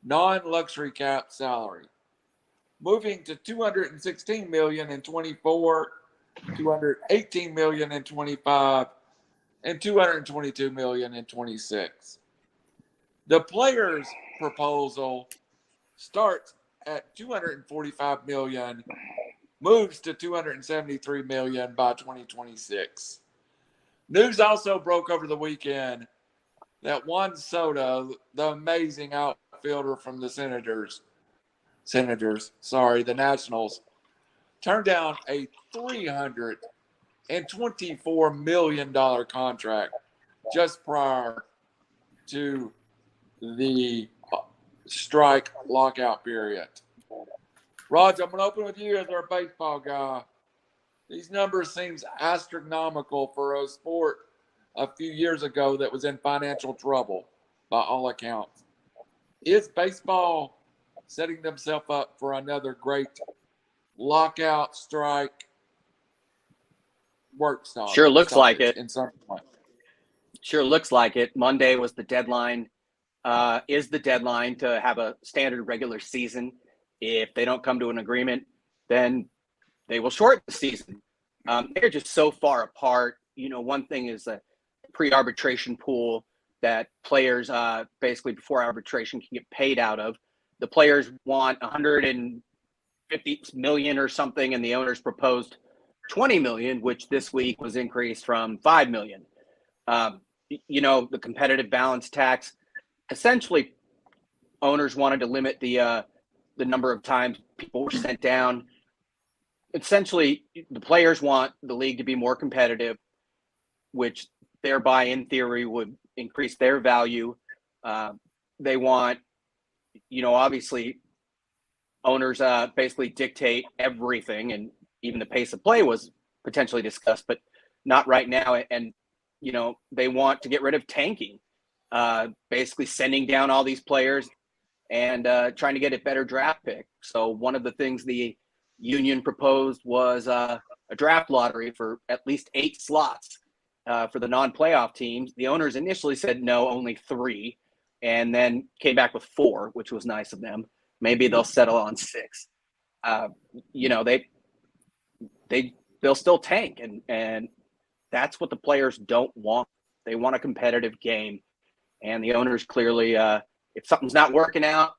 non-luxury cap salary, moving to $216 million in 24 $218 million in 25, and $222 million in 26. The players' proposal starts at $245 million, moves to $273 million by 2026. News also broke over the weekend that Juan Soto, the amazing outfielder from the the Nationals, turned down a $324 million contract just prior to the strike lockout period. Raj, I'm going to open with you as our baseball guy. These numbers seems astronomical for a sport a few years ago that was in financial trouble by all accounts. Is baseball setting themselves up for another great lockout strike work stoppage? Sure looks like it. In some point. Sure looks like it. Monday was the deadline, is the deadline to have a standard regular season. If they don't come to an agreement, then they will shorten the season. They're just so far apart. You know, one thing is a pre-arbitration pool that players basically before arbitration can get paid out of. The players want 150 million or something, and the owners proposed 20 million, which this week was increased from 5 million. You know, the competitive balance tax, essentially owners wanted to limit the number of times people were sent down. Essentially, the players want the league to be more competitive, which thereby, in theory, would increase their value. They want, you know, obviously, owners basically dictate everything, and even the pace of play was potentially discussed, but not right now. And, you know, they want to get rid of tanking, basically sending down all these players and trying to get a better draft pick. So one of the things the union proposed was a draft lottery for at least 8 slots for the non-playoff teams. The owners initially said no, only 3, and then came back with 4, which was nice of them. Maybe they'll settle on 6. You know, they'll still tank, and that's what the players don't want. They want a competitive game, and the owners clearly, if something's not working out,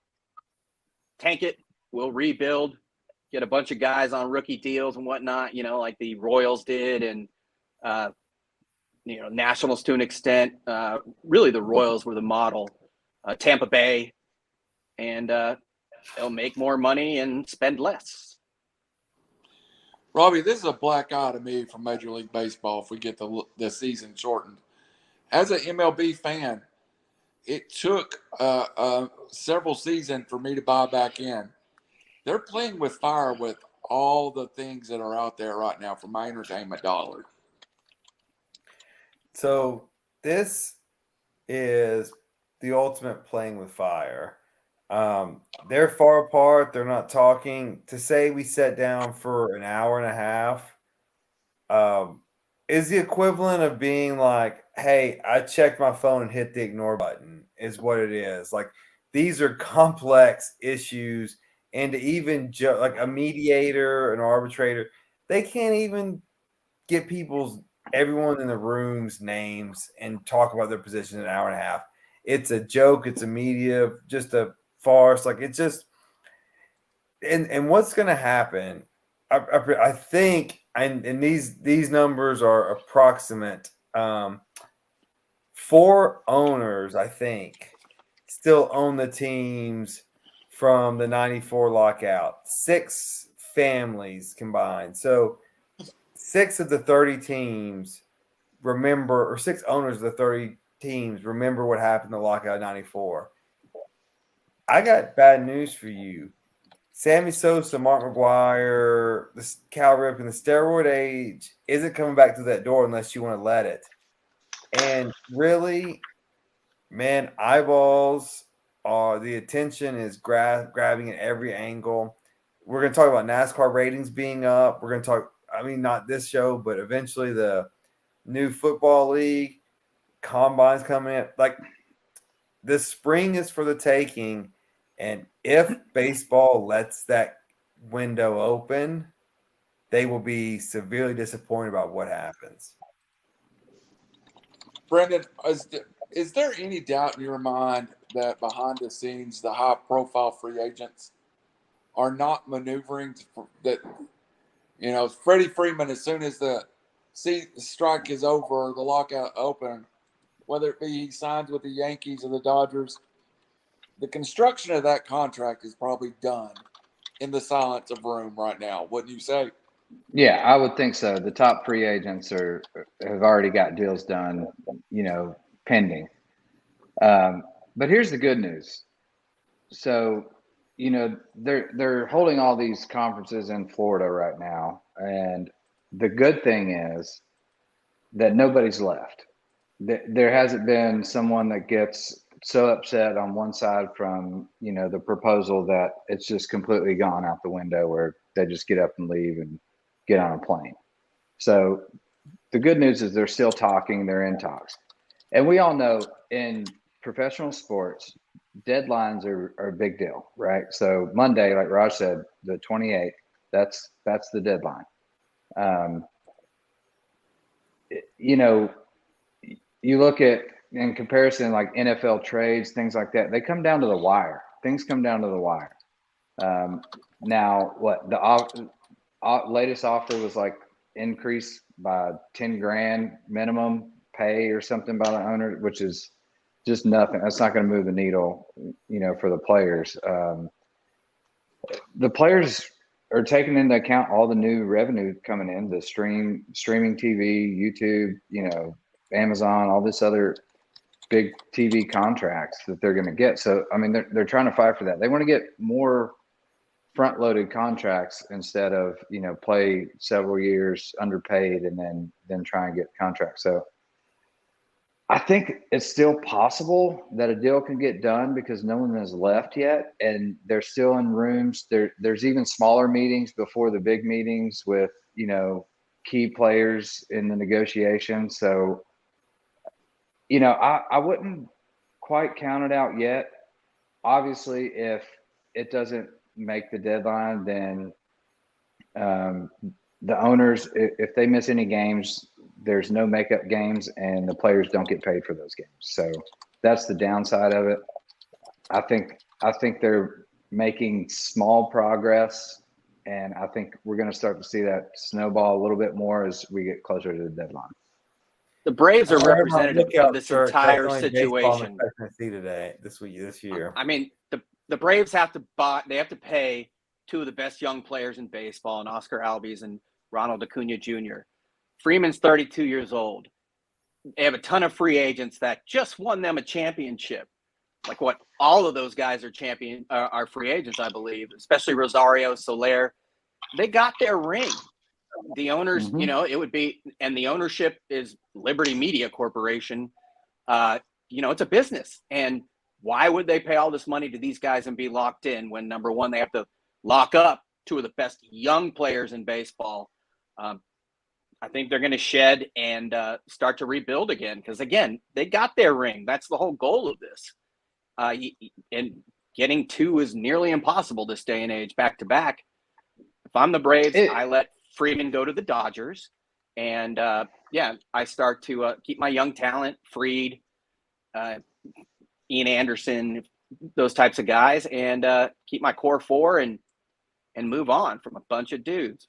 tank it. We'll rebuild, get a bunch of guys on rookie deals and whatnot, you know, like the Royals did, and you know, Nationals to an extent. Really, the Royals were the model. Tampa Bay, and they'll make more money and spend less. Robbie, this is a black eye to me from Major League Baseball if we get the season shortened. As an MLB fan, it took several seasons for me to buy back in. They're playing with fire with all the things that are out there right now for my entertainment dollar. So this is the ultimate playing with fire. They're far apart. They're not talking. To say we sat down for an hour and a half is the equivalent of being like, hey, I checked my phone and hit the ignore button is what it is. Like, these are complex issues, and to even like a mediator, an arbitrator, they can't even get everyone in the room's names and talk about their position in an hour and a half. It's a joke. It's a media, just a farce. Like, it's just, and what's going to happen? I think, and these numbers are approximate. 4 owners, I think, still own the teams from the 94 lockout. 6 families combined. So 6 of the 30 teams remember, or 6 owners of the 30 teams remember what happened in the lockout 94. I got bad news for you. Sammy Sosa, Mark McGwire, the Cal Ripken, the steroid age isn't coming back through that door unless you want to let it. And really, man, eyeballs are, the attention is grabbing at every angle. We're going to talk about NASCAR ratings being up. We're going to talk, I mean, not this show, but eventually the new football league, combines coming in. Like, the spring is for the taking. And if baseball lets that window open, they will be severely disappointed about what happens. Brendan, is there any doubt in your mind that behind the scenes, the high-profile free agents are not maneuvering that? Freddie Freeman, as soon as the strike is over, the lockout open, whether it be he signs with the Yankees or the Dodgers, the construction of that contract is probably done in the silence of room right now. Wouldn't you say? Yeah, I would think so. The top free agents have already got deals done, pending. But here's the good news. So, they're holding all these conferences in Florida right now, and the good thing is that nobody's left. There hasn't been someone that gets so upset on one side from, the proposal that it's just completely gone out the window, where they just get up and leave and get on a plane. So the good news is they're still talking, they're in talks. And we all know in professional sports, deadlines are a big deal, right? So Monday, like Raj said, the 28th, that's the deadline. You look at, in comparison, like NFL trades, things like that, they come down to the wire. Things come down to the wire. Now, what the latest offer was like increased by 10 grand minimum pay or something by the owner, which is just nothing. That's not going to move the needle, for the players. The players are taking into account all the new revenue coming in, the streaming TV, YouTube, Amazon, all this other big TV contracts that they're going to get. So, I mean, they're trying to fight for that. They want to get more front-loaded contracts instead of, play several years underpaid and then try and get contracts. So I think it's still possible that a deal can get done because no one has left yet, and they're still in rooms. There's even smaller meetings before the big meetings with, key players in the negotiation. So, I wouldn't quite count it out yet. Obviously, if it doesn't make the deadline, then the owners, if they miss any games, there's no makeup games and the players don't get paid for those games. So that's the downside of it. I think they're making small progress, and I think we're going to start to see that snowball a little bit more as we get closer to the deadline. The Braves are representative of this entire situation. This year. I mean, the Braves have to pay two of the best young players in baseball, and Oscar Albies and Ronald Acuna Jr. Freeman's 32 years old. They have a ton of free agents that just won them a championship. Like what? All of those guys are free agents, I believe, especially Rosario, Soler. They got their ring. The owners, it would be, and the ownership is Liberty Media Corporation. It's a business. And why would they pay all this money to these guys and be locked in when, number one, they have to lock up two of the best young players in baseball? I think they're going to shed and start to rebuild again because, again, they got their ring. That's the whole goal of this. And getting two is nearly impossible this day and age, back to back. If I'm the Braves, I let Freeman go to the Dodgers. And, I start to keep my young talent, Fried, Ian Anderson, those types of guys, and keep my core four and move on from a bunch of dudes.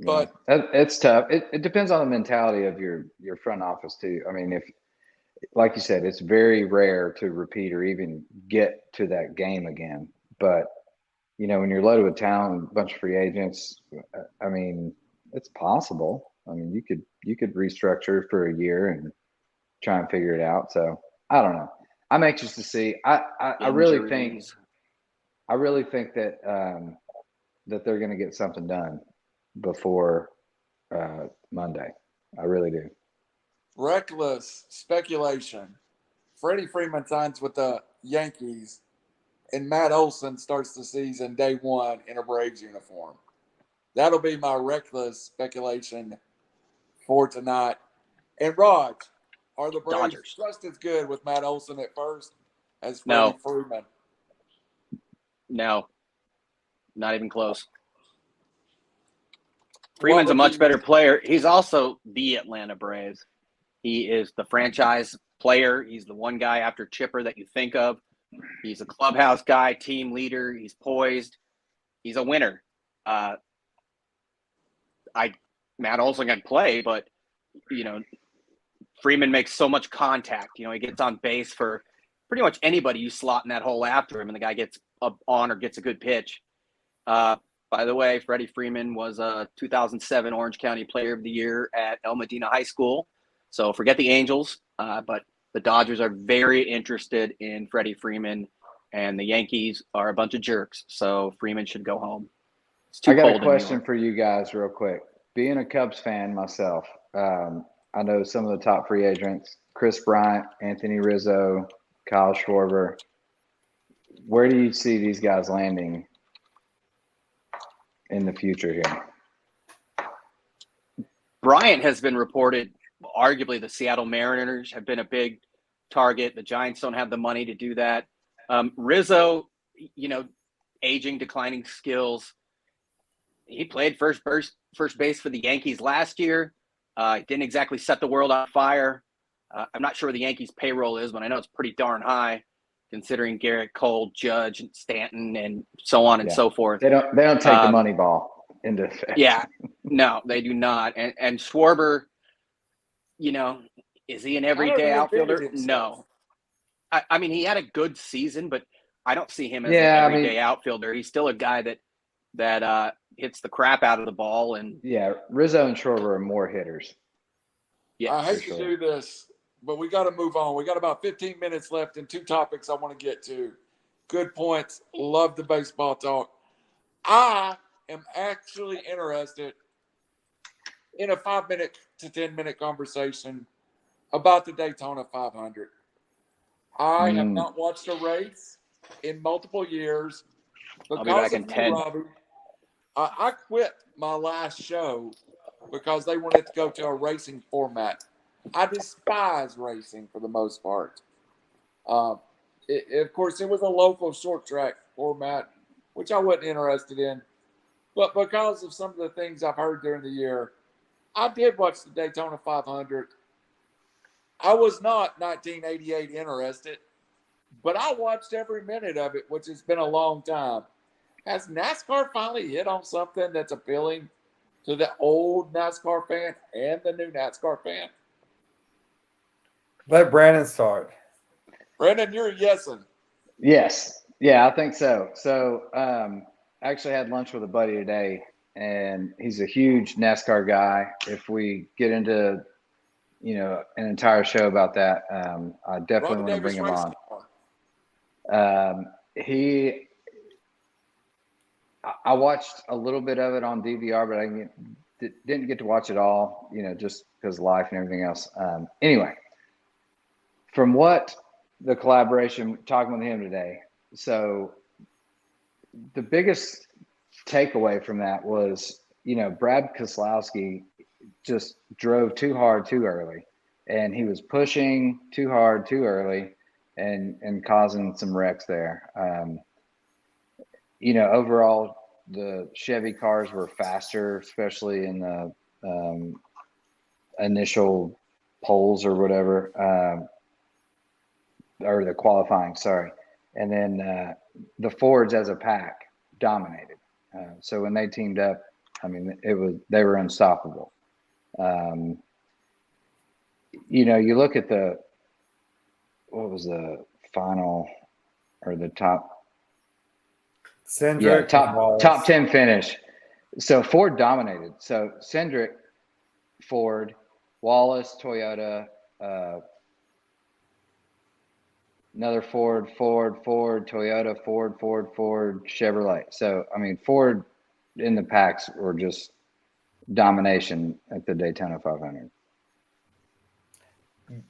But it's tough. It depends on the mentality of your front office too. I mean, if, like you said, it's very rare to repeat or even get to that game again. But when you're loaded with talent, a bunch of free agents, I mean, it's possible. I mean, you could restructure for a year and try and figure it out. So I don't know. I'm anxious to see. I really think that that they're going to get something done before Monday. I really do. Reckless speculation. Freddie Freeman signs with the Yankees, and Matt Olson starts the season day one in a Braves uniform. That'll be my reckless speculation for tonight. And Raj, are the Braves Dodgers just as good with Matt Olson at first as Freddie Freeman? No, not even close. Freeman's a would much you- better player. He's also the Atlanta Braves. He is the franchise player. He's the one guy after Chipper that you think of. He's a clubhouse guy, team leader. He's poised. He's a winner. Matt Olson can play, but Freeman makes so much contact. He gets on base for pretty much anybody you slot in that hole after him, and the guy gets up on or gets a good pitch. By the way, Freddie Freeman was a 2007 Orange County Player of the Year at El Medina High School. So forget the Angels, but the Dodgers are very interested in Freddie Freeman, and the Yankees are a bunch of jerks. So Freeman should go home. It's too I got cold a in New question York. for you guys real quick. Being a Cubs fan myself, I know some of the top free agents, Chris Bryant, Anthony Rizzo, Kyle Schwarber. Where do you see these guys landing in the future here? Bryant has been reported, arguably the Seattle Mariners have been a big target. The Giants don't have the money to do that. Rizzo, aging, declining skills. He played first base for the Yankees last year. Didn't exactly set the world on fire. I'm not sure what the Yankees payroll is, but I know it's pretty darn high considering Garrett Cole, Judge, and Stanton, and so on and so forth. They don't take the money ball into effect. Yeah, no, they do not. And Schwarber, is he an everyday outfielder? No. I mean, he had a good season, but I don't see him as an everyday outfielder. He's still a guy that hits the crap out of the ball. And Rizzo and Schwarber are more hitters. Yeah, I hate to do this, but we got to move on. We got about 15 minutes left and 2 topics I want to get to. Good points. Love the baseball talk. I am actually interested in a 5-minute to 10-minute conversation about the Daytona 500. I have not watched a race in multiple years. I'll be back in 10. Robbie, I quit my last show because they wanted to go to a racing format. I despise racing for the most part. Of course, it was a local short track format, which I wasn't interested in. But because of some of the things I've heard during the year, I did watch the Daytona 500. I was not 1988 interested, but I watched every minute of it, which has been a long time. Has NASCAR finally hit on something that's appealing to the old NASCAR fan and the new NASCAR fan? Let Brandon start. Brandon, you're yesing. Yes. Yeah, I think so. So I actually had lunch with a buddy today, and he's a huge NASCAR guy. If we get into, an entire show about that, I definitely want to bring him on. I watched a little bit of it on DVR, but I didn't get to watch it all, just because of life and everything else. Anyway, from what the collaboration, talking with him today, so the biggest takeaway from that was, Brad Keselowski just drove too hard too early, and he was pushing too hard too early and causing some wrecks there. Overall, the Chevy cars were faster, especially in the initial polls or whatever, or the qualifying, sorry. And then the Fords as a pack dominated. So when they teamed up, they were unstoppable. You look at what was the final or the top? Cindric, top 10 finish. So Ford dominated. So Cindric, Ford, Wallace, Toyota, another Ford, Toyota, Ford, Chevrolet. So, Ford in the packs were just domination at the Daytona 500.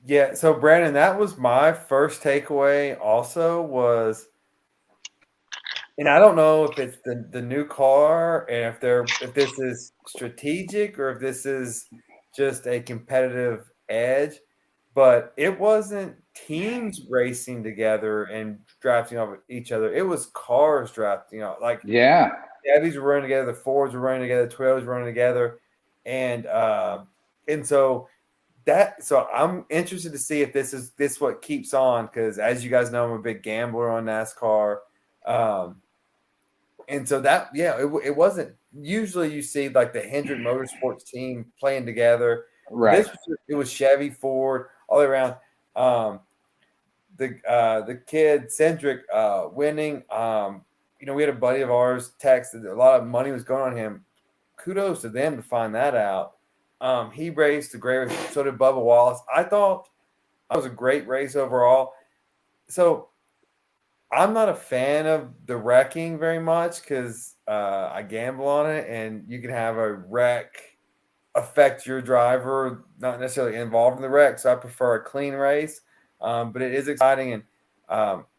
Yeah. So, Brandon, that was my first takeaway also was, and I don't know if it's the new car and if this is strategic or if this is just a competitive edge, but it wasn't teams racing together and drafting off each other. It was cars drafting off. Chevys were running together, the Fords were running together, the Toyotas were running together, and so I'm interested to see if this what keeps on, because as you guys know, I'm a big gambler on NASCAR, and so it wasn't usually you see like the Hendrick Motorsports team playing together. Right. It was Chevy, Ford, all the way around. The kid Cendric winning. We had a buddy of ours text that a lot of money was going on him. Kudos to them to find that out. He raced a great race. So did Bubba Wallace. I thought it was a great race overall. So I'm not a fan of the wrecking very much because I gamble on it, and you can have a wreck affect your driver, not necessarily involved in the wreck. So I prefer a clean race. But it is exciting, and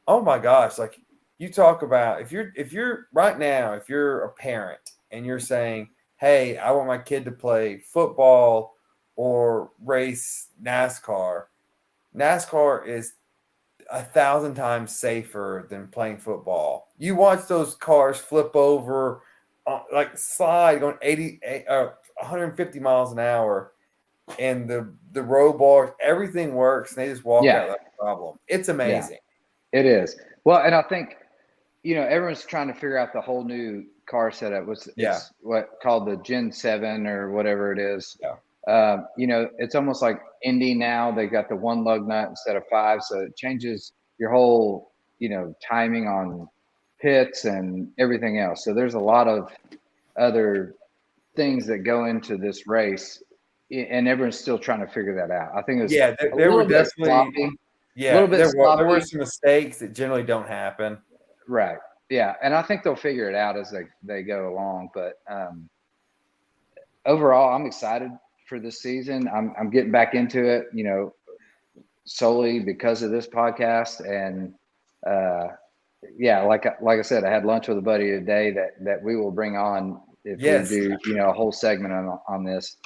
oh my gosh, like you talk about if you're right now, if you're a parent and you're saying, hey, I want my kid to play football or race NASCAR. NASCAR is 1,000 times safer than playing football. You watch those cars flip over, like slide going 150 miles an hour, and the road bars, everything works, and they just walk out without a problem. It's amazing. Yeah, it is. Well, and I think everyone's trying to figure out the whole new car setup. It's what called the Gen 7 or whatever it is. Yeah. It's almost like Indy now. They got the one lug nut instead of 5, so it changes your whole timing on pits and everything else. So there's a lot of other things that go into this race, and everyone's still trying to figure that out. I think it was there were definitely sloppy. Yeah, a little bit there were some mistakes that generally don't happen. Right. Yeah, and I think they'll figure it out as they go along. But overall, I'm excited for this season. I'm getting back into it, solely because of this podcast. And like I said, I had lunch with a buddy today that we will bring on if we do a whole segment on this.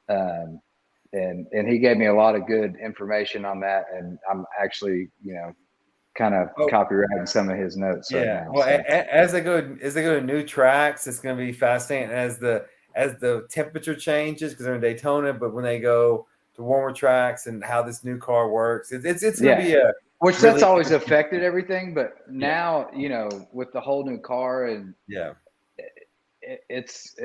And he gave me a lot of good information on that, and I'm actually kind of copywriting some of his notes right now. Well, as they go to new tracks, it's going to be fascinating. As the temperature changes, because they're in Daytona, but when they go to warmer tracks and how this new car works, it's going to be which really, that's always affected everything. But now with the whole new car and it's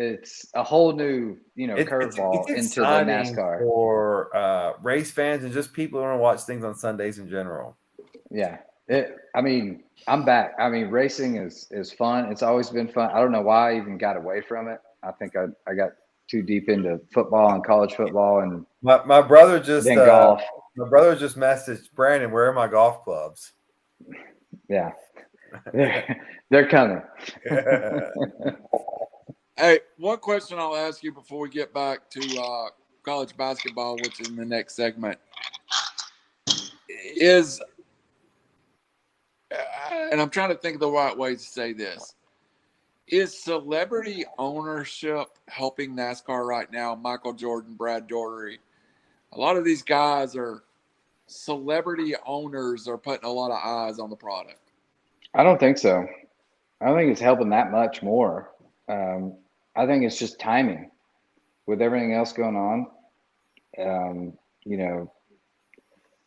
a whole new curveball into the NASCAR for race fans and just people who want to watch things on Sundays in general. Yeah. I'm back. Racing is fun. It's always been fun. I don't know why I even got away from it. I think I got too deep into football and college football, and my brother just golf. My brother just messaged Brandon, where are my golf clubs? Yeah. They're coming. Hey, one question I'll ask you before we get back to college basketball, which is in the next segment, is, and I'm trying to think of the right way to say this, is celebrity ownership helping NASCAR right now? Michael Jordan, Brad Daugherty, a lot of these guys are celebrity owners, are putting a lot of eyes on the product. I don't think so. I don't think it's helping that much more. I think it's just timing with everything else going on.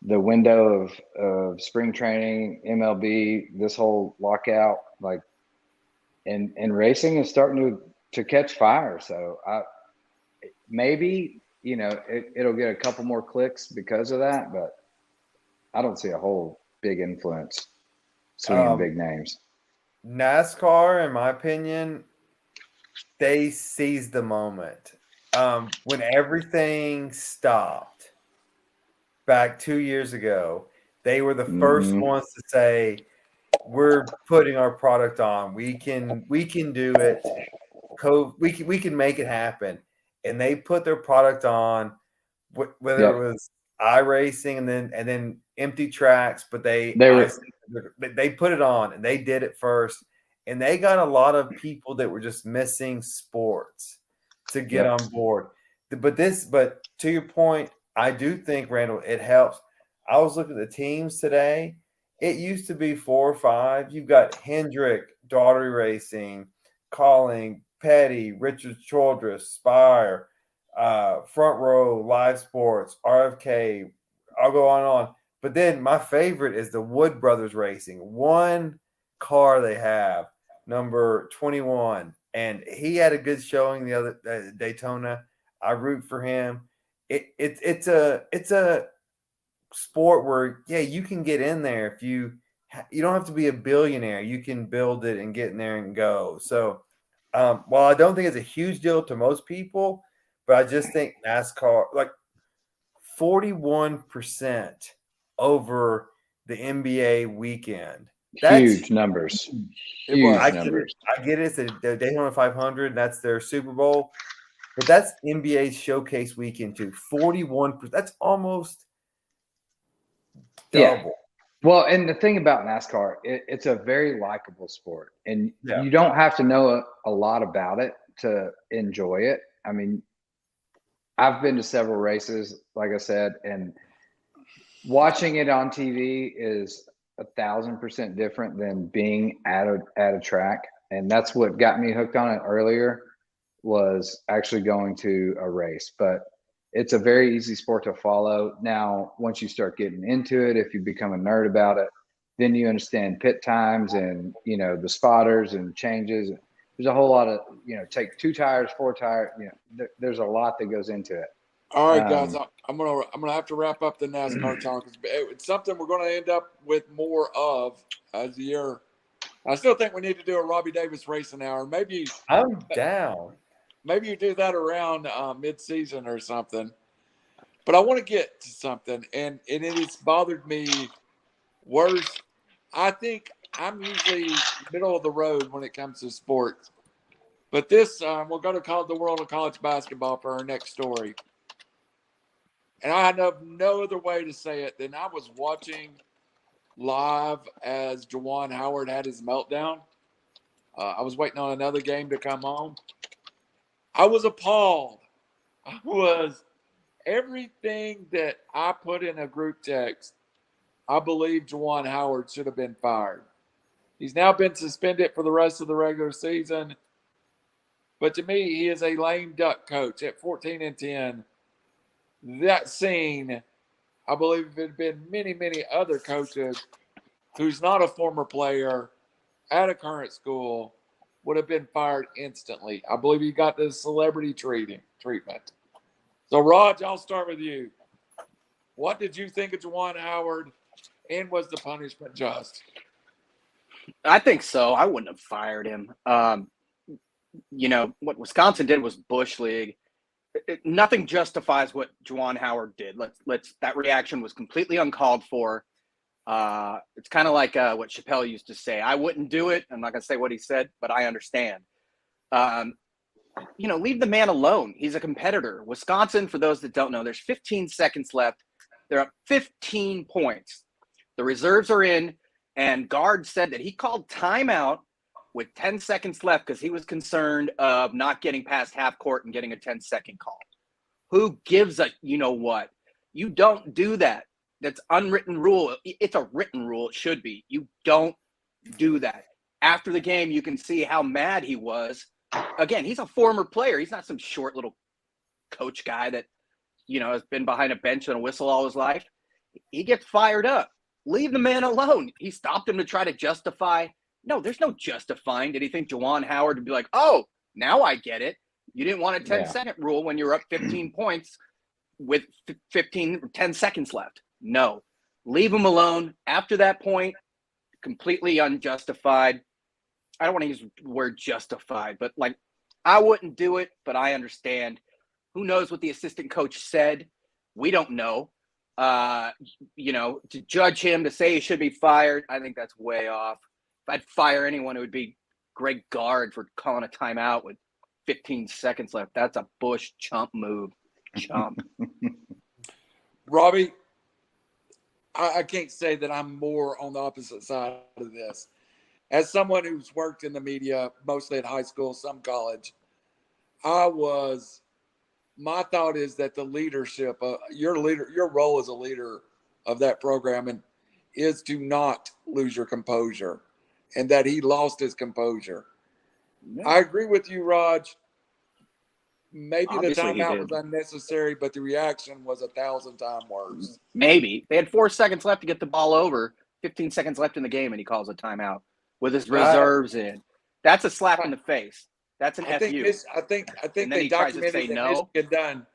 The window of spring training, MLB, this whole lockout, and racing is starting to catch fire. So maybe, it'll get a couple more clicks because of that, but I don't see a whole big influence swinging big names. NASCAR, in my opinion, they seized the moment. When everything stopped back 2 years ago, they were the first ones to say, we're putting our product on. We can do it. We can make it happen. And they put their product on, whether it was iRacing and then empty tracks, but they put it on and they did it first. And they got a lot of people that were just missing sports to get on board. But to your point, I do think, Randall, it helps. I was looking at the teams today. It used to be 4 or 5. You've got Hendrick, Daugherty Racing, Calling, Petty, Richard Childress, Spire, Front Row, Live Sports, RFK. I'll go on and on. But then my favorite is the Wood Brothers Racing. One car they have, number 21, and he had a good showing the other Daytona. I root for him. It's a sport where you can get in there if you don't have to be a billionaire. You can build it and get in there and go. So while I don't think it's a huge deal to most people, but I just think NASCAR, like 41% over the NBA weekend. That's huge numbers. It Huge was. I numbers. get it. It's the Daytona 500. That's their Super Bowl. But that's NBA showcase weekend too. 41%. That's almost Yeah. double. Well, and the thing about NASCAR, it's a very likable sport, and Yeah. you don't have to know a lot about it to enjoy it. I mean, I've been to several races, like I said, and watching it on TV is 1,000% different than being at a track, and that's what got me hooked on it earlier, was actually going to a race. But it's a very easy sport to follow. Now, once you start getting into it, if you become a nerd about it, then you understand pit times and, the spotters and changes. There's a whole lot of, take 2 tires, 4 tires, there's a lot that goes into it. All right, guys, I'm gonna have to wrap up the NASCAR talk. It's something we're gonna end up with more of as the year. I still think we need to do a Robbie Davis racing hour. Maybe I'm down. Maybe you do that around mid-season or something. But I want to get to something, and it has bothered me worse. I think I'm usually middle of the road when it comes to sports. But this, we'll go to the world of college basketball for our next story. And I have no other way to say it than I was watching live as Juwan Howard had his meltdown. I was waiting on another game to come on. I was appalled. Everything that I put in a group text, I believe Juwan Howard should have been fired. He's now been suspended for the rest of the regular season. But to me, he is a lame duck coach at 14-10. That scene, I believe if it had been many, many other coaches who's not a former player at a current school, would have been fired instantly. I believe he got the celebrity treatment. So, Raj, I'll start with you. What did you think of Juwan Howard, and was the punishment just? I think so. I wouldn't have fired him. What Wisconsin did was Bush League. Nothing justifies what Juwan Howard did. That reaction was completely uncalled for. It's kind of like what Chappelle used to say. I wouldn't do it. I'm not going to say what he said, but I understand. Leave the man alone. He's a competitor. Wisconsin, for those that don't know, there's 15 seconds left. They're up 15 points. The reserves are in, and Guard said that he called timeout with 10 seconds left because he was concerned of not getting past half court and getting a 10-second call. Who gives a what? You don't do that. That's unwritten rule. It's a written rule. It should be. You don't do that. After the game, you can see how mad he was. Again, he's a former player. He's not some short little coach guy that, has been behind a bench and a whistle all his life. He gets fired up. Leave the man alone. He stopped him to try to justify. No, there's no justifying. Did he think Juwan Howard would be like, oh, now I get it. You didn't want a 10-second rule when you're up 15 points with 10 seconds left. No, leave him alone. After that point, completely unjustified. I don't want to use the word justified, but I wouldn't do it, but I understand. Who knows what the assistant coach said? We don't know. To judge him, to say he should be fired, I think that's way off. If I'd fire anyone, it would be Greg Gard for calling a timeout with 15 seconds left. That's a Bush chump move. Chump. Robbie, I can't say that I'm more on the opposite side of this. As someone who's worked in the media, mostly at high school, some college, my thought is that the leadership, your role as a leader of that program is to not lose your composure, and that he lost his composure. I agree with you, Raj. Maybe Obviously the he timeout did. was unnecessary, but the reaction was 1,000 times worse. Maybe they had 4 seconds left to get the ball over. 15 seconds left in the game, and he calls a timeout with his reserves in. That's a slap in the face. That's an I think FU. I think And then they he tries to documented say that no. Michigan done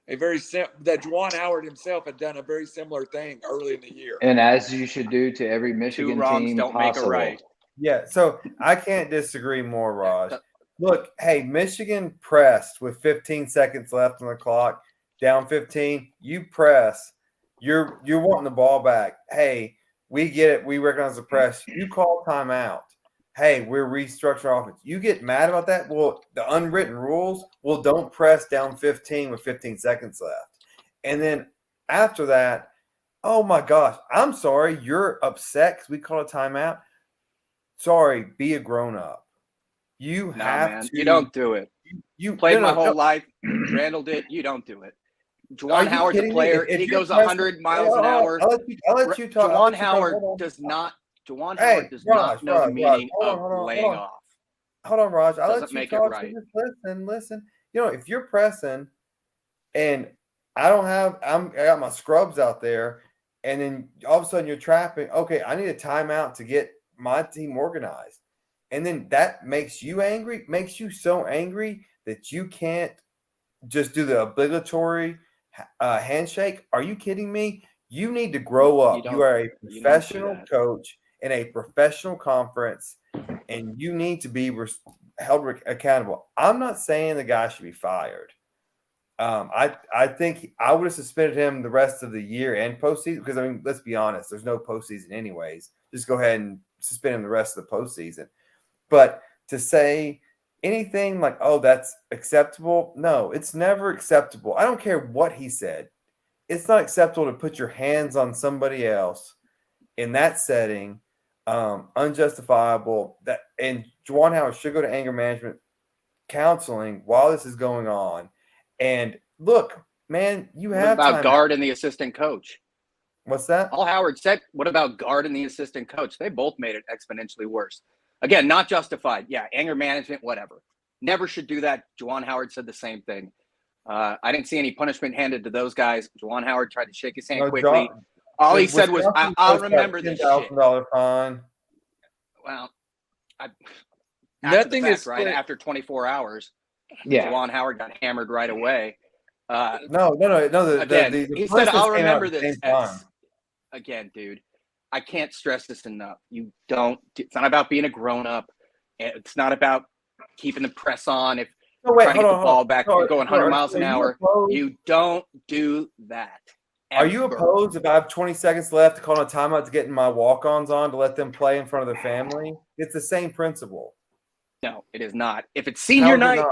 a very that Juwan Howard himself had done a very similar thing early in the year. And as you should do to every Michigan 2 wrongs team don't make a possible. right. Yeah, so I can't disagree more, Raj. Look, hey, Michigan pressed with 15 seconds left on the clock, down 15. You press. You're wanting the ball back. Hey, we get it. We recognize the press. You call timeout. Hey, we're restructuring offense. You get mad about that? Well, the unwritten rules, well, don't press down 15 with 15 seconds left. And then after that, oh my gosh, I'm sorry. You're upset because we call a timeout. Sorry, be a grown-up. You have to. You don't do it. You Played my whole life. Randall did. You don't do it. Juwan Howard's a player. If he goes 100 miles an hour. I'll let you talk. Juwan Howard does not. Juwan Howard does not know the meaning of laying off. Hold on, Raj. I'll let Doesn't you make it talk. right. Listen. You know, if you're pressing, and I got my scrubs out there, and then all of a sudden you're trapping. Okay, I need a timeout to get my team organized. And then that makes you angry, makes you so angry that you can't just do the obligatory handshake. Are you kidding me? You need to grow up. You are a professional coach in a professional conference, and you need to be held accountable. I'm not saying the guy should be fired. I think I would have suspended him the rest of the year and postseason because, I mean, let's be honest, there's no postseason anyways. Just go ahead and suspend him the rest of the postseason. But to say anything like, oh, that's acceptable, no, it's never acceptable. I don't care what he said. It's not acceptable to put your hands on somebody else in that setting, unjustifiable. And Juwan Howard should go to anger management counseling while this is going on. And look, man, you have What about guard and the assistant coach? What's that? All Howard said, what about guard and the assistant coach? They both made it exponentially worse. Again, not justified. Yeah, anger management, whatever. Never should do that. Juwan Howard said the same thing. I didn't see any punishment handed to those guys. Juwan Howard tried to shake his hand quickly. All he said was, I'll remember this shit. $10,000 fine. Well, Nothing is right after 24 hours. Yeah. Juwan Howard got hammered right away. No. He said, I'll remember this. Again, dude, I can't stress this enough. It's not about being a grown-up. It's not about keeping the press on. If trying to get the ball back, you're going 100 miles an hour. You don't do that. Are you opposed if I have 20 seconds left to call a timeout to get my walk-ons on to let them play in front of their family? It's the same principle. No, it is not. If it's senior night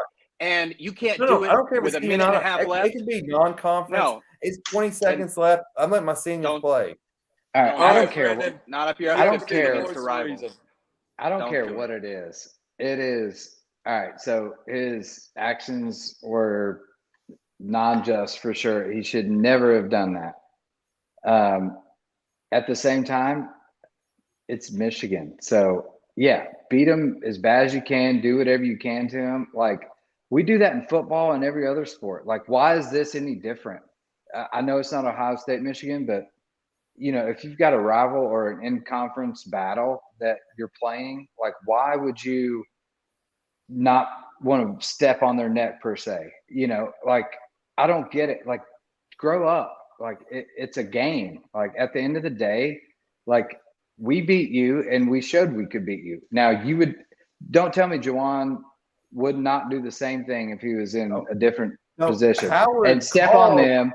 and you can't do it I don't care with a minute and a half left. It can be non-conference. No. It's 20 seconds left. I'm letting my seniors play. All right, I don't care. Not up here. I don't care. I don't Don't care do what it is. It is all right. So his actions were non-just for sure. He should never have done that. At the same time, it's Michigan. So yeah, beat him as bad as you can. Do whatever you can to him. Like we do that in football and every other sport. Like, why is this any different? I know it's not Ohio State, Michigan, but you know, if you've got a rival or an in-conference battle that you're playing, like, why would you not want to step on their neck per se? You know, like, I don't get it. Like, grow up. Like, it's a game. Like, at the end of the day, like, we beat you and we showed we could beat you. Now, don't tell me Juwan would not do the same thing if he was in a different position and step on them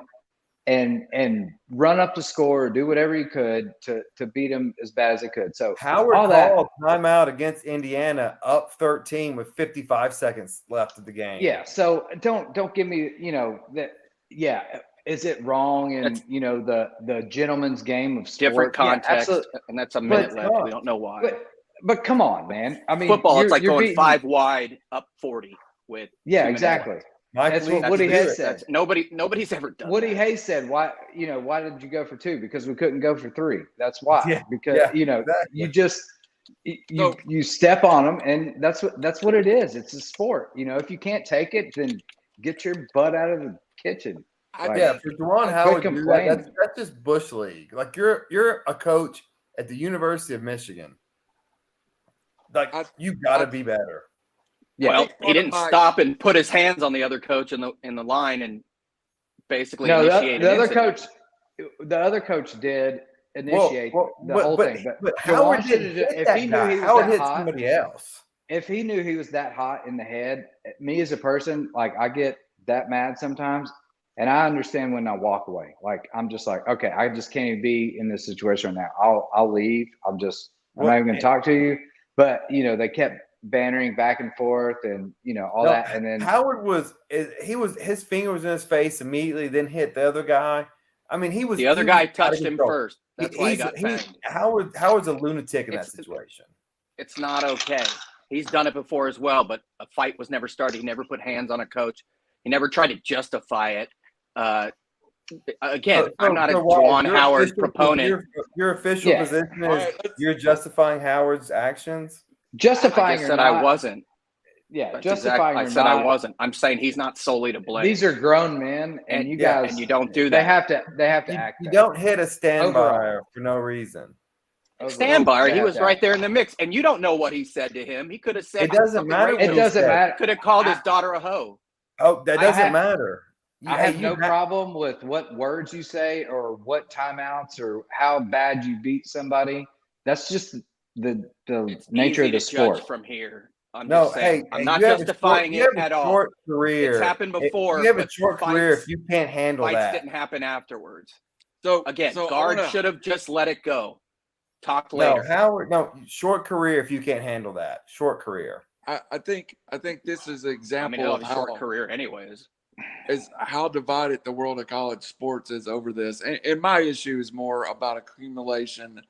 and run up the score, do whatever he could to beat him as bad as he could. So Howard called timeout against Indiana up 13 with 55 seconds left of the game. Yeah. So don't give me, you know, that. Yeah. Is it wrong? And you know, the gentleman's game of sport, different context, and that's a minute left. We don't know why. But come on, man. I mean, football, it's like going 5 wide up 40 with. Yeah, exactly. That's what Woody Hayes said. Nobody's ever done. Woody Hayes said, "Why did you go for 2? Because we couldn't go for 3. That's why. Because you know, you just You step on them, and that's what it is. It's a sport. If you can't take it, then get your butt out of the kitchen. For Juwan Howard, that's just Bush League. Like you're a coach at the University of Michigan. Like you got to be better. Yeah. Well, he didn't stop and put his hands on the other coach in the line and basically initiate the other coach did initiate the whole thing. But Howard didn't hit that guy. Howard hit somebody else. If he knew he was that hot in the head, me as a person, like I get that mad sometimes, and I understand when I walk away. Like I'm just like, okay, I just can't even be in this situation right now. I'll leave. I'm not even going to talk to you. But they kept bantering back and forth, and all that. And then Howard his finger was in his face immediately, then hit the other guy. I mean, the other guy touched him first. That's why he got banged. Howard's a lunatic in that situation. It's not okay. He's done it before as well, but a fight was never started. He never put hands on a coach. He never tried to justify it. Again, I'm not a Juwan Howard proponent. Your official position is you're justifying Howard's actions? Justifying I just said I wasn't. Yeah, That's justifying I said I wasn't. I'm saying he's not solely to blame. These are grown men, and you guys, and you don't do that. They have to act. You don't hit a standby for no reason. Standby, he was right there in the mix, and you don't know what he said to him. He could have said it doesn't matter. It doesn't matter. Could have called his daughter a hoe. Oh, that doesn't matter. I have no problem with what words you say or what timeouts or how bad you beat somebody. That's just the nature of the sport. Judge from here. I'm not justifying it at all. Short career. It's happened before. You have a short career if you can't handle fights that. Didn't happen afterwards. So again, guard should have just let it go. Talk later. Short career if you can't handle that. Short career. I think this is an example of of a short career anyways. Is how divided the world of college sports is over this. And my issue is more about accumulation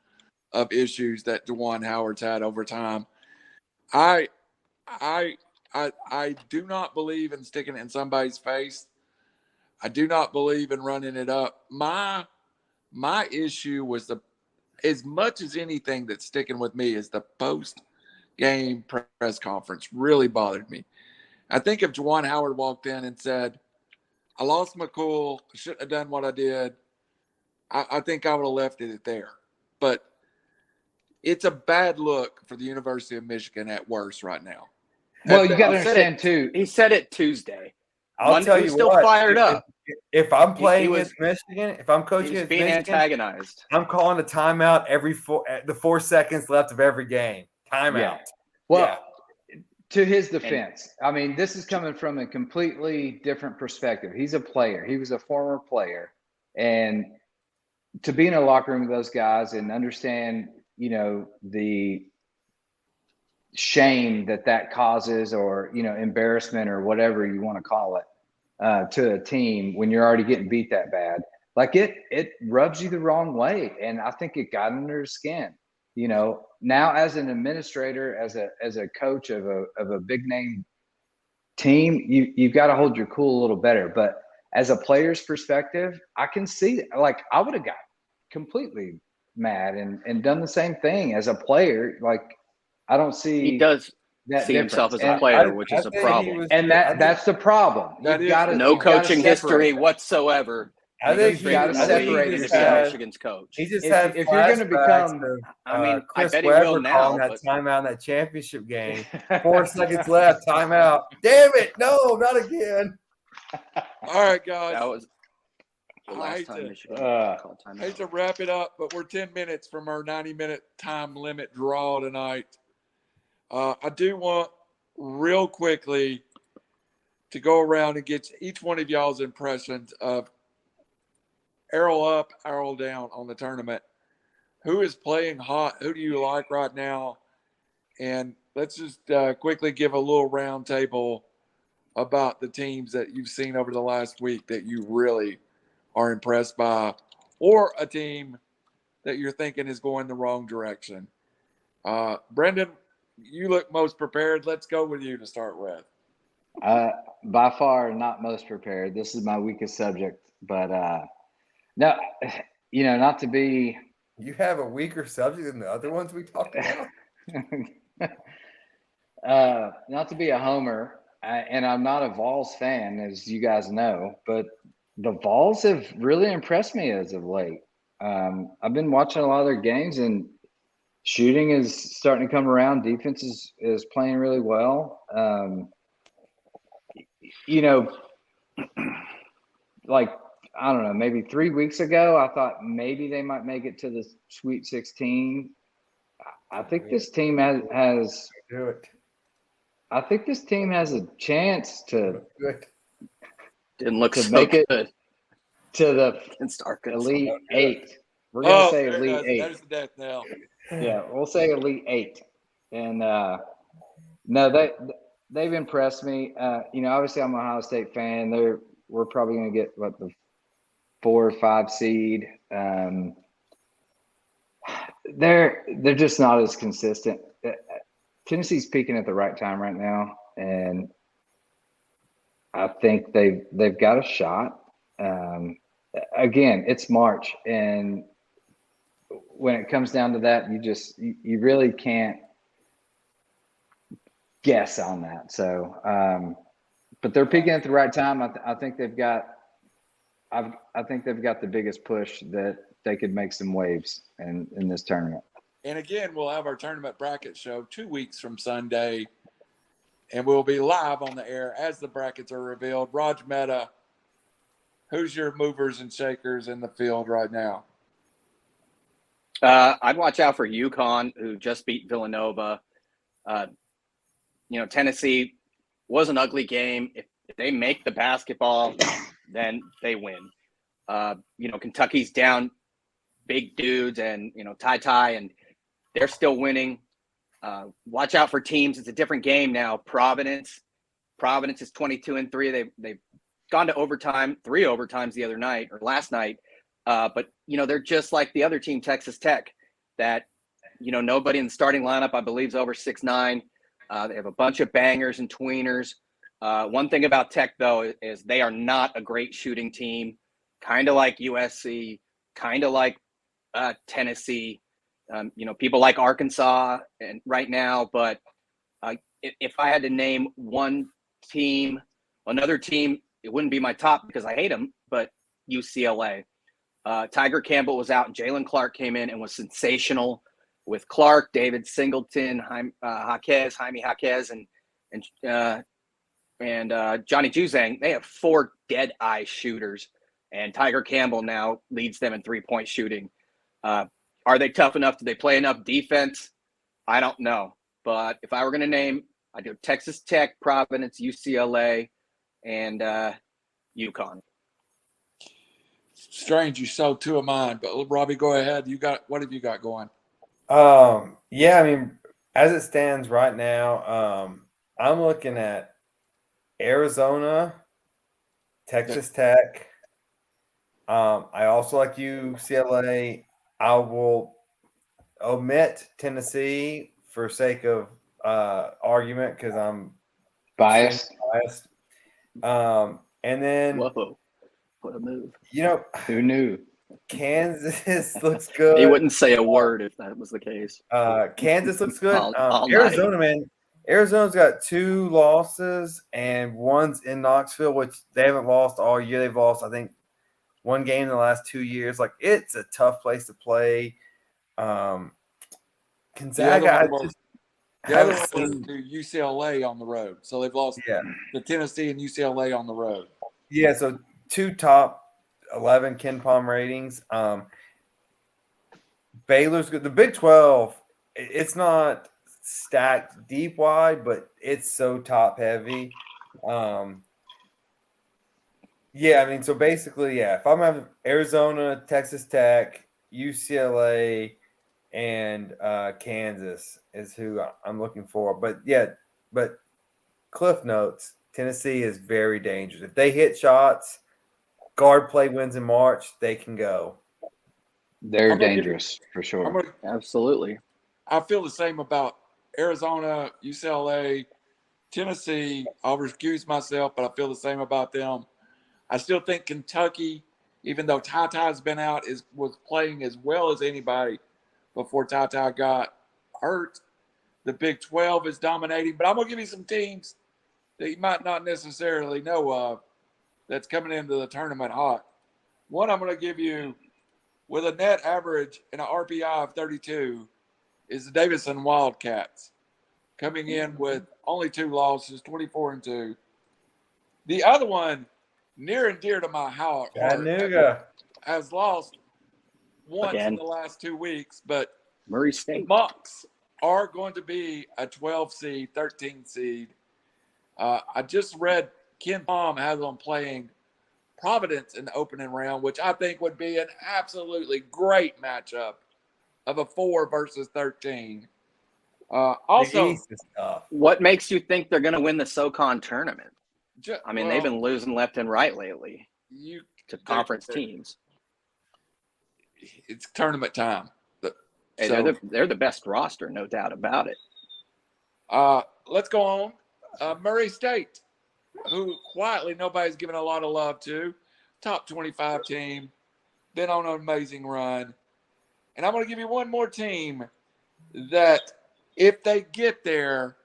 of issues that Juwan Howard's had over time. I do not believe in sticking it in somebody's face. I do not believe in running it up. My issue was as much as anything that's sticking with me is the post-game press conference really bothered me. I think if Juwan Howard walked in and said, I lost my cool, I shouldn't have done what I did, I think I would have left it there. But it's a bad look for the University of Michigan at worst right now. Well, you got to understand, too. He said it Tuesday. I'll tell you still what, fired up. If I'm playing against Michigan, if I'm coaching against being Michigan, antagonized. I'm calling a timeout the 4 seconds left of every game. Timeout. Yeah. Well, to his defense, I mean, this is coming from a completely different perspective. He's a player. He was a former player. And to be in a locker room with those guys and understand, the shame that causes or, embarrassment or whatever you want to call it to a team when you're already getting beat that bad, like it rubs you the wrong way. And I think it got under his skin. Now as an administrator, as a coach of a big name team, you've got to hold your cool a little better. But as a player's perspective, I can see it. Like I would have got completely mad and done the same thing as a player. Like I don't see he does that see difference. himself as a player, which is a problem. And that's the problem. No coaching history whatsoever. I think you got to separate it. Michigan's coach. He just had if you're going to become, I bet he will now. That timeout in that championship game. 4 seconds left. Timeout. Damn it! No, not again. All right, guys. That was the last time Michigan called timeout. I hate to wrap it up, but we're 10 minutes from our 90-minute time limit draw tonight. I do want real quickly to go around and get each one of y'all's impressions of arrow up, arrow down on the tournament. Who is playing hot? Who do you like right now? And let's just quickly give a little round table about the teams that you've seen over the last week that you really are impressed by, or a team that you're thinking is going the wrong direction. Brendan, you look most prepared. Let's go with you to start with. By far not most prepared. This is my weakest subject, but no, not to be. You have a weaker subject than the other ones we talked about? Not to be a homer, and I'm not a Vols fan, as you guys know, but the Vols have really impressed me as of late. I've been watching a lot of their games, and shooting is starting to come around. Defense is playing really well. You know, like, I don't know, maybe 3 weeks ago, I thought maybe they might make it to the Sweet 16. I think this team has Do it. I think this team has a chance to Good. Didn't look to so make it good to the against Arkansas. Elite Eight. We're gonna say there it Elite is. Eight. There's the death knell. Yeah, we'll say Elite Eight. And no, they've impressed me. You know, obviously I'm an Ohio State fan. We're probably gonna get the 4 or 5 seed. They're just not as consistent. Tennessee's peaking at the right time right now, and I think they've got a shot. Again, it's March, and when it comes down to that, you really can't guess on that. So, but they're peaking at the right time. I think they've got the biggest push that they could make some waves in this tournament. And again, we'll have our tournament bracket show 2 weeks from Sunday, and we'll be live on the air as the brackets are revealed. Raj Mehta, who's your movers and shakers in the field right now? I'd watch out for UConn, who just beat Villanova. Tennessee was an ugly game. If they make the basketball, then they win. Kentucky's down big dudes and, Ty, and they're still winning. Watch out for teams. It's a different game now. Providence is 22-3. They've gone to overtime, 3 overtimes the other night or last night. But they're just like the other team, Texas Tech, that, nobody in the starting lineup, I believe, is over 6'9". They have a bunch of bangers and tweeners. One thing about Tech, though, is they are not a great shooting team, kind of like USC, kind of like Tennessee. People like Arkansas and right now, but if I had to name another team, it wouldn't be my top because I hate them, but UCLA. Tiger Campbell was out and Jalen Clark came in and was sensational with Clark, David Singleton, Jaime Jaquez, and Johnny Juzang. They have 4 dead eye shooters, and Tiger Campbell now leads them in 3-point shooting. Are they tough enough? Do they play enough defense? I don't know. But if I were going to name, I'd do Texas Tech, Providence, UCLA, and UConn. Strange, you sold 2 of mine, but Robbie, go ahead. What have you got going? Yeah, I mean, as it stands right now, I'm looking at Arizona, Texas Tech. I also like UCLA. I will omit Tennessee for sake of argument because I'm Biased. And then, Whoa, what a move. Who knew? Kansas looks good. He wouldn't say a word if that was the case. Kansas looks good. All Arizona, night. man. Arizona's got 2 losses, and one's in Knoxville, which they haven't lost all year. They've lost, I think, 1 game in the last 2 years. Like, it's a tough place to play. Gonzaga, The other one was to UCLA on the road. So they've lost to Tennessee and UCLA on the road. Yeah, so 2 top 11 Ken Palm ratings. Baylor's good. The Big 12, it's not stacked deep wide, but it's so top heavy. Yeah, I mean, so basically, if I'm having Arizona, Texas Tech, UCLA, and Kansas is who I'm looking for. But Cliff notes, Tennessee is very dangerous. If they hit shots, guard play wins in March, they can go. They're dangerous for sure. Absolutely. I feel the same about Arizona, UCLA, Tennessee. I'll excuse myself, but I feel the same about them. I still think Kentucky, even though Ty's been out, was playing as well as anybody before Ty got hurt. The Big 12 is dominating, but I'm going to give you some teams that you might not necessarily know of that's coming into the tournament hot. One I'm going to give you with a net average and an RPI of 32 is the Davidson Wildcats, coming in with only 2 losses, 24-2. The other one, near and dear to my heart, Chattanooga has lost once Again. in the last 2 weeks, but Murray the State. Bucks are going to be a 12 seed, 13 seed. I just read Ken Palm has them playing Providence in the opening round, which I think would be an absolutely great matchup of a 4 versus 13. the Also, East is tough. What makes you think they're going to win the SoCon tournament? I mean, they've well, been losing left and right lately to conference teams. It's tournament time. Hey, So, they're the best roster, no doubt about it. let's go on. Murray State, who quietly nobody's giving a lot of love to, top 25 team, been on an amazing run. And I'm going to give you one more team that if they get there,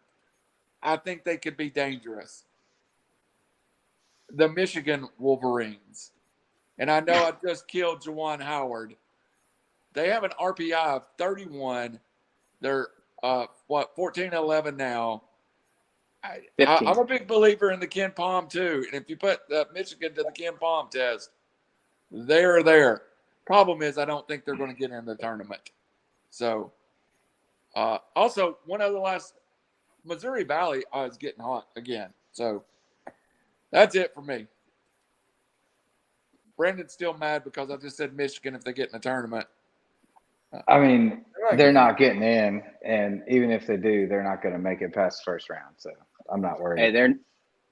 I think they could be dangerous. The Michigan Wolverines. And I know I just killed Juwan Howard. They have an RPI of 31. They're 14-11 now. I'm a big believer in the Ken Palm too. And if you put Michigan to the Ken Palm test, they're there. Problem is, I don't think they're going to get in the tournament. So, also one of the last, Missouri Valley is getting hot again. So that's it for me. Brandon's still mad because I just said Michigan if they get in the tournament. I mean, they're not getting in, and even if they do, they're not going to make it past the first round. So I'm not worried. Hey,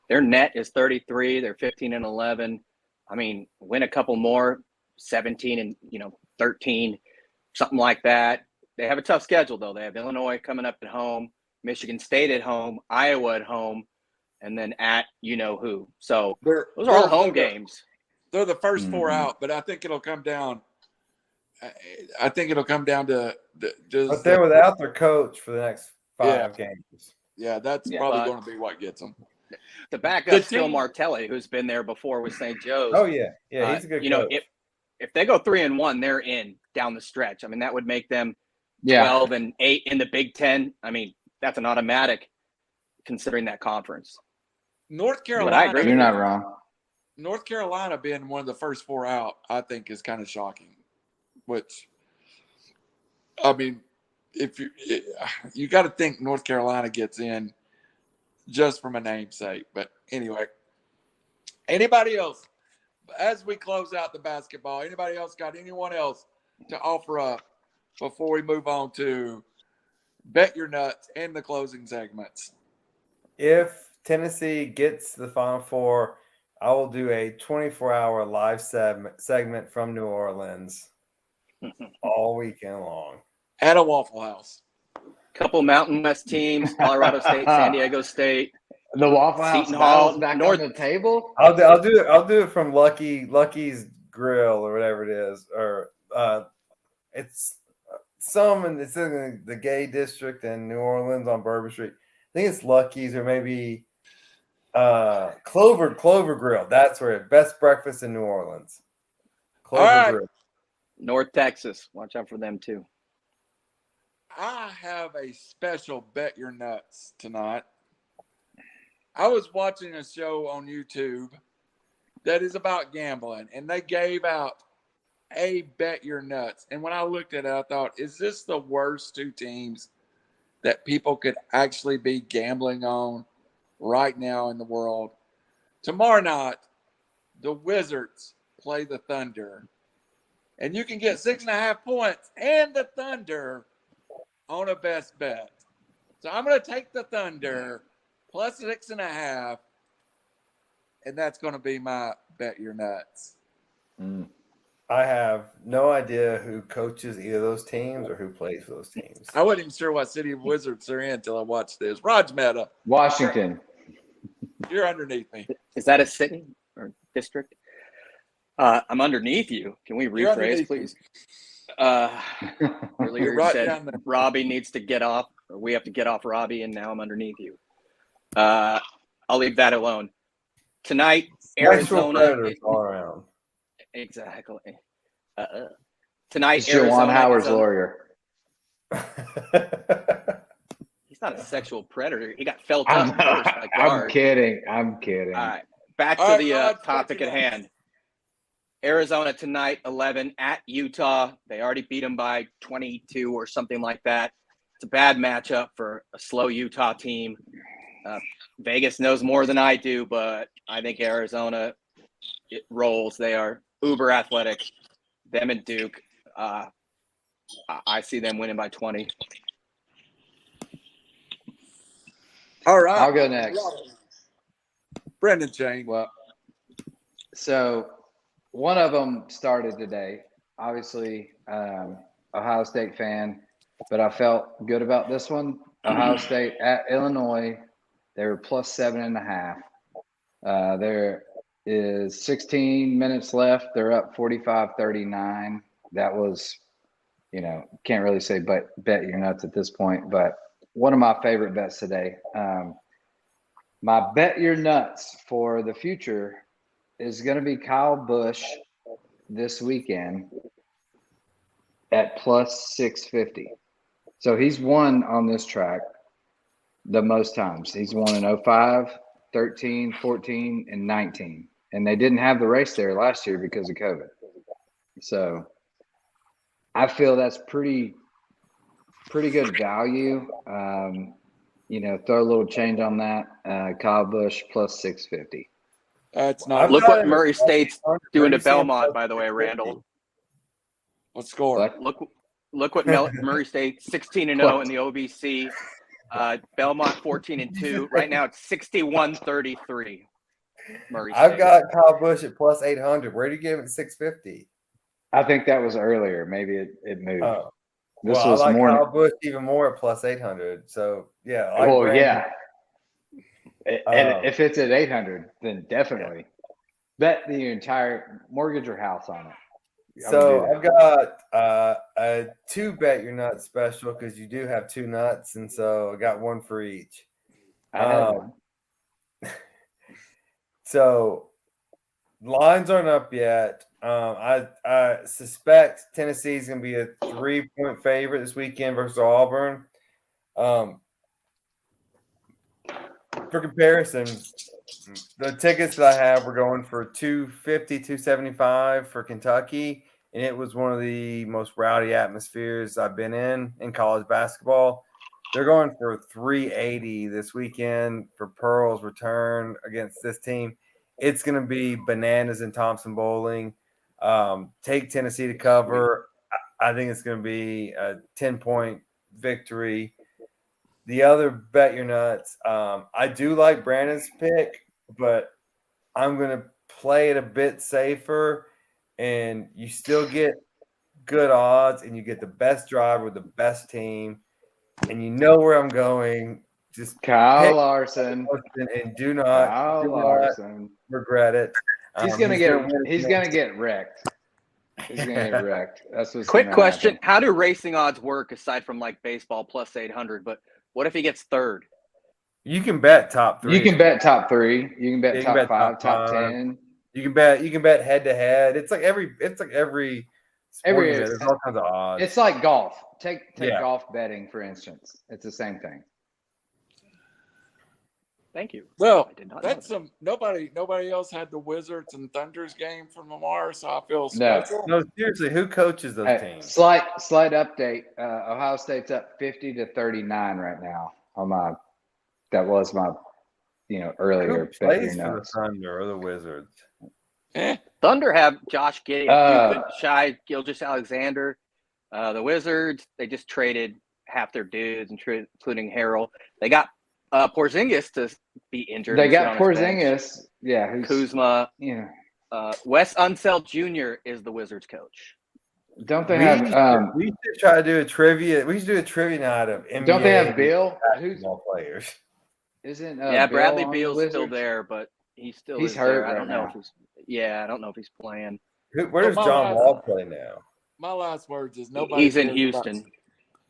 their net is 33. They're 15-11. I mean, win a couple more, 17 and 13, something like that. They have a tough schedule though. They have Illinois coming up at home, Michigan State at home, Iowa at home, and then at who. So those are all home games. They're the first 4 out, but I think it'll come down. I think it'll come down to But they're without their coach for the next 5 games. Yeah, that's probably going to be what gets them. The backup's still Martelli, who's been there before with St. Joe's. Oh yeah, he's a good coach. If they go 3-1, they're in down the stretch. I mean, that would make them 12-8 in the Big Ten. I mean, that's an automatic considering that conference. North Carolina. But I agree. You're not wrong. North Carolina being one of the first 4 out, I think, is kind of shocking. Which, I mean, if you got to think North Carolina gets in just from a namesake. But anyway, anybody else, as we close out the basketball, anybody else got anyone else to offer up before we move on to Bet Your Nuts and the closing segments? If Tennessee gets to the Final Four, I will do a 24-hour live segment from New Orleans all weekend long. At a Waffle House. Couple Mountain West teams, Colorado State, San Diego State. The Waffle House Seton Hall, back North on the table. I'll do it from Lucky's Grill or whatever it is, or it's it's in the gay district in New Orleans on Bourbon Street. I think it's Lucky's or maybe Clover Grill. That's where best breakfast in New Orleans. Clover Grill. North Texas. Watch out for them too. I have a special Bet Your Nuts tonight. I was watching a show on YouTube that is about gambling, and they gave out a Bet Your Nuts. And when I looked at it, I thought, is this the worst 2 teams that people could actually be gambling on right now in the world? Tomorrow night, the Wizards play the Thunder. And you can get 6.5 points and the Thunder on a best bet. So I'm going to take the Thunder plus 6.5, and that's going to be my Bet Your Nuts. I have no idea who coaches either of those teams or who plays for those teams. I wasn't even sure what city of Wizards they're in until I watched this. Raj Mehta. Washington. You're underneath me. Is that a city or district? I'm underneath you. Can we rephrase, please? Earlier You're right said down there. Robbie needs to get off, or we have to get off Robbie, and now I'm underneath you. I'll leave that alone. Tonight, Sexual Arizona. predators all around. Exactly. Tonight, It's Juwan Arizona. Howard's lawyer. He's not a sexual predator. He got felt up first by I'm guard. kidding. All right. Back to the topic at hand. Arizona tonight, 11 at Utah. They already beat them by 22 or something like that. It's a bad matchup for a slow Utah team. Vegas knows more than I do, but I think Arizona rolls. They are uber athletic. Them and Duke. I see them winning by 20. All right. I'll go next. Brendan Chain. Well, so one of them started today. Obviously, Ohio State fan, but I felt good about this one. Ohio State at Illinois. They were plus 7.5. There is 16 minutes left. They're up 45-39. That was, can't really say but bet your nuts at this point, but one of my favorite bets today. My bet your nuts for the future is going to be Kyle Busch this weekend at plus 650. So he's won on this track the most times. He's won in 05, 13, 14, and 19. And they didn't have the race there last year because of COVID. So I feel that's pretty good value. Throw a little change on that. Kyle Busch plus 650. That's not. Look what Murray State's doing to Belmont, by the way, Randall. What score? What? Look what Murray State 16-0 in the OBC. Belmont 14-2. Right now it's 61-33. Murray State. I've got Kyle Busch at plus 800. Where do you give it 650? I think that was earlier. Maybe it moved. Oh. This well, was I like more. Kyle Busch even more at plus 800. So, yeah. Yeah. And if it's at 800, then definitely bet the entire mortgage or house on it. So I've got a 2 bet your nuts special because you do have 2 nuts, and so I got one for each. I have one. So lines aren't up yet. I suspect Tennessee's going to be a 3-point favorite this weekend versus Auburn. For comparison, the tickets that I have were going for $250, $275 for Kentucky, and it was one of the most rowdy atmospheres I've been in college basketball. They're going for $380 this weekend for Pearl's return against this team. It's going to be bananas in Thompson Bowling. Take Tennessee to cover. I think it's going to be a 10-point victory. The other bet your nuts. I do like Brandon's pick, but I'm going to play it a bit safer, and you still get good odds, and you get the best driver with the best team, and you know where I'm going. Just Kyle Larson, and do not regret it. He's gonna get wrecked. He's gonna get wrecked. That's what's quick question: how do racing odds work aside from like baseball plus 800? But what if he gets third? You can bet top 3. You can bet top 3. You can bet top 5, top 10. You can bet head to head. It's like every sport event. There's all kinds of odds. It's like golf. Take golf betting for instance. It's the same thing. Thank you. Well, I did not that's know nobody else had the Wizards and Thunders game from Lamar, so I feel special. No, seriously, who coaches those teams? Slight update. Ohio State's up 50-39 right now. That was my earlier. Who plays for the Thunder or the Wizards? Thunder have Josh Giddey, Shai Gilgeous-Alexander. The Wizards, they just traded half their dudes, including Harrell. They got Porzingis to be injured. They got Porzingis. Yeah. Kuzma. Yeah. Wes Unseld Jr. is the Wizards coach. Don't they have? We should try to do a trivia. We should do a trivia night of NBA. Don't they have Bill? Who's players? Isn't Bradley Beal's still there, but he's hurt. I don't know if he's. Yeah, I don't know if he's playing. Where does John Wall play now? My last words is nobody. He's in cares Houston. about-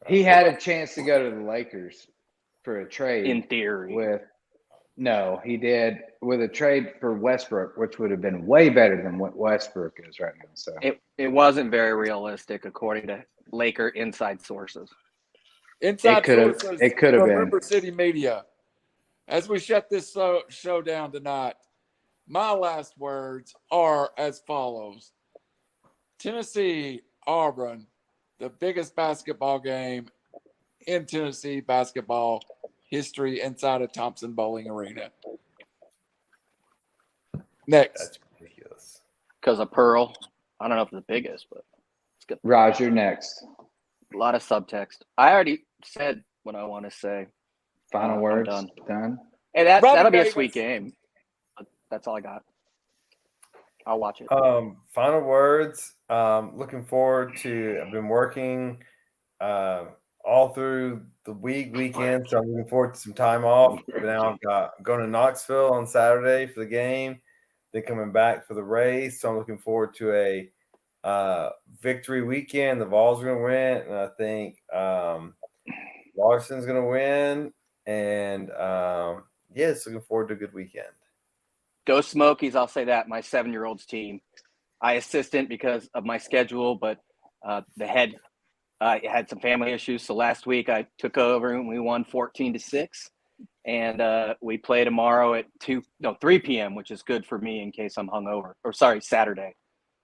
He had a chance to go to the Lakers for a trade. In theory. No, he did with a trade for Westbrook, which would have been way better than what Westbrook is right now. So It wasn't very realistic, according to Laker inside sources. Inside It could have- sources it could have from been. River City Media. As we shut this show down tonight, my last words are as follows. Tennessee, Auburn, the biggest basketball game in Tennessee basketball history inside of Thompson Bowling Arena. Next. That's ridiculous. Because of Pearl. I don't know if it's the biggest, but it's good. Raj, you're next. A lot of subtext. I already said what I want to say. Final I'm words. done. Hey, that'll be Davis. a sweet game. That's all I got. I'll watch it. Final words. Looking forward to. I've been working all through the weekend, so I'm looking forward to some time off. But now I'm going to Knoxville on Saturday for the game, then coming back for the race. So I'm looking forward to a victory weekend. The Vols are going to win, and I think Larson's going to win. And yes, looking forward to a good weekend. Go Smokies, I'll say that. My 7-year-old's team. I assistant because of my schedule, but the head had some family issues. So last week I took over and we won 14-6. And we play tomorrow at 3 p.m., which is good for me in case I'm hungover. Or sorry, Saturday.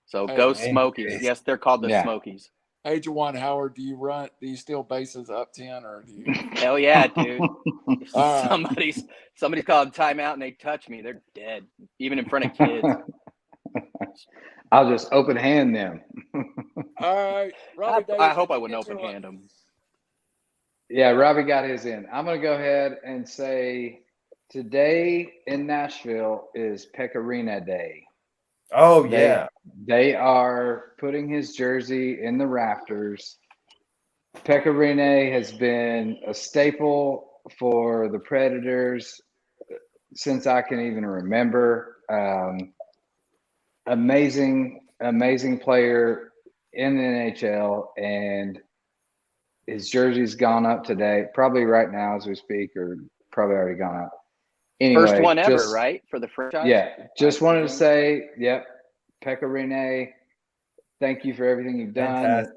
So Hey, go man. Smokies. Yes, they're called the Yeah. Smokies. Hey, Juwan Howard, do you steal bases up 10 or do you? Hell yeah, dude. If All right. somebody's called timeout and they touch me, they're dead. Even in front of kids. I'll just open hand them. All right. Robbie I Davis, hope I did you wouldn't get your open hand them. Yeah, Robbie got his in. I'm going to go ahead and say today in Nashville is Pecorino Day. Oh yeah, They are putting his jersey in the rafters. Pecorino has been a staple for the Predators since I can even remember. Amazing player in the NHL, and his jersey's gone up today, probably right now as we speak, or probably already gone up. Anyway, First one ever, right? For the franchise? Yeah, just wanted to say, yep, Pecorino, thank you for everything you've done.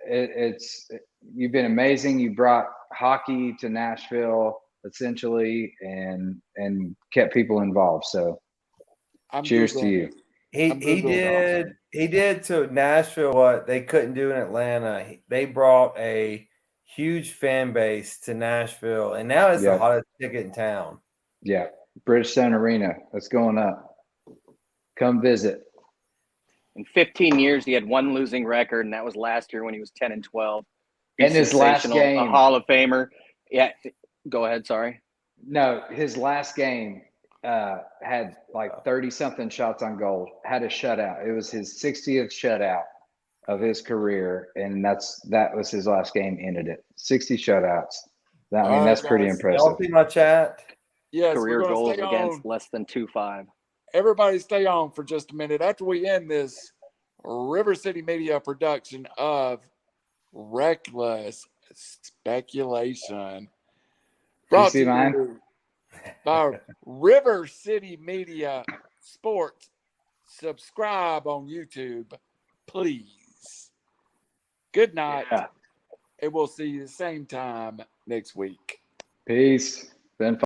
fantastic. You've been amazing. You brought hockey to Nashville essentially, and kept people involved. So, I'm cheers to Googling you. it. He I'm Googling did to Nashville what they couldn't do in Atlanta. They brought a huge fan base to Nashville, and now it's the Yeah. hottest ticket in town. Yeah, Bridgestone Arena. That's going up. Come visit. In 15 years, he had one losing record, and that was last year when he was 10-12. And his last Sensational, game, a Hall of Famer. Yeah, go ahead. Sorry. no, his last game had like 30-something shots on goal. Had a shutout. It was his 60th shutout of his career, and that was his last game. Ended it. 60 shutouts. All right, That's pretty guys. impressive. Y'all see my chat? Yes, Career we're going to goals stay against on. less than 2.5. Everybody stay on for just a minute. After we end this River City Media production of Reckless Speculation, brought see to mine? you by River City Media Sports. Subscribe on YouTube, please. Good night. Yeah. And we'll see you the same time next week. Peace. Been fun.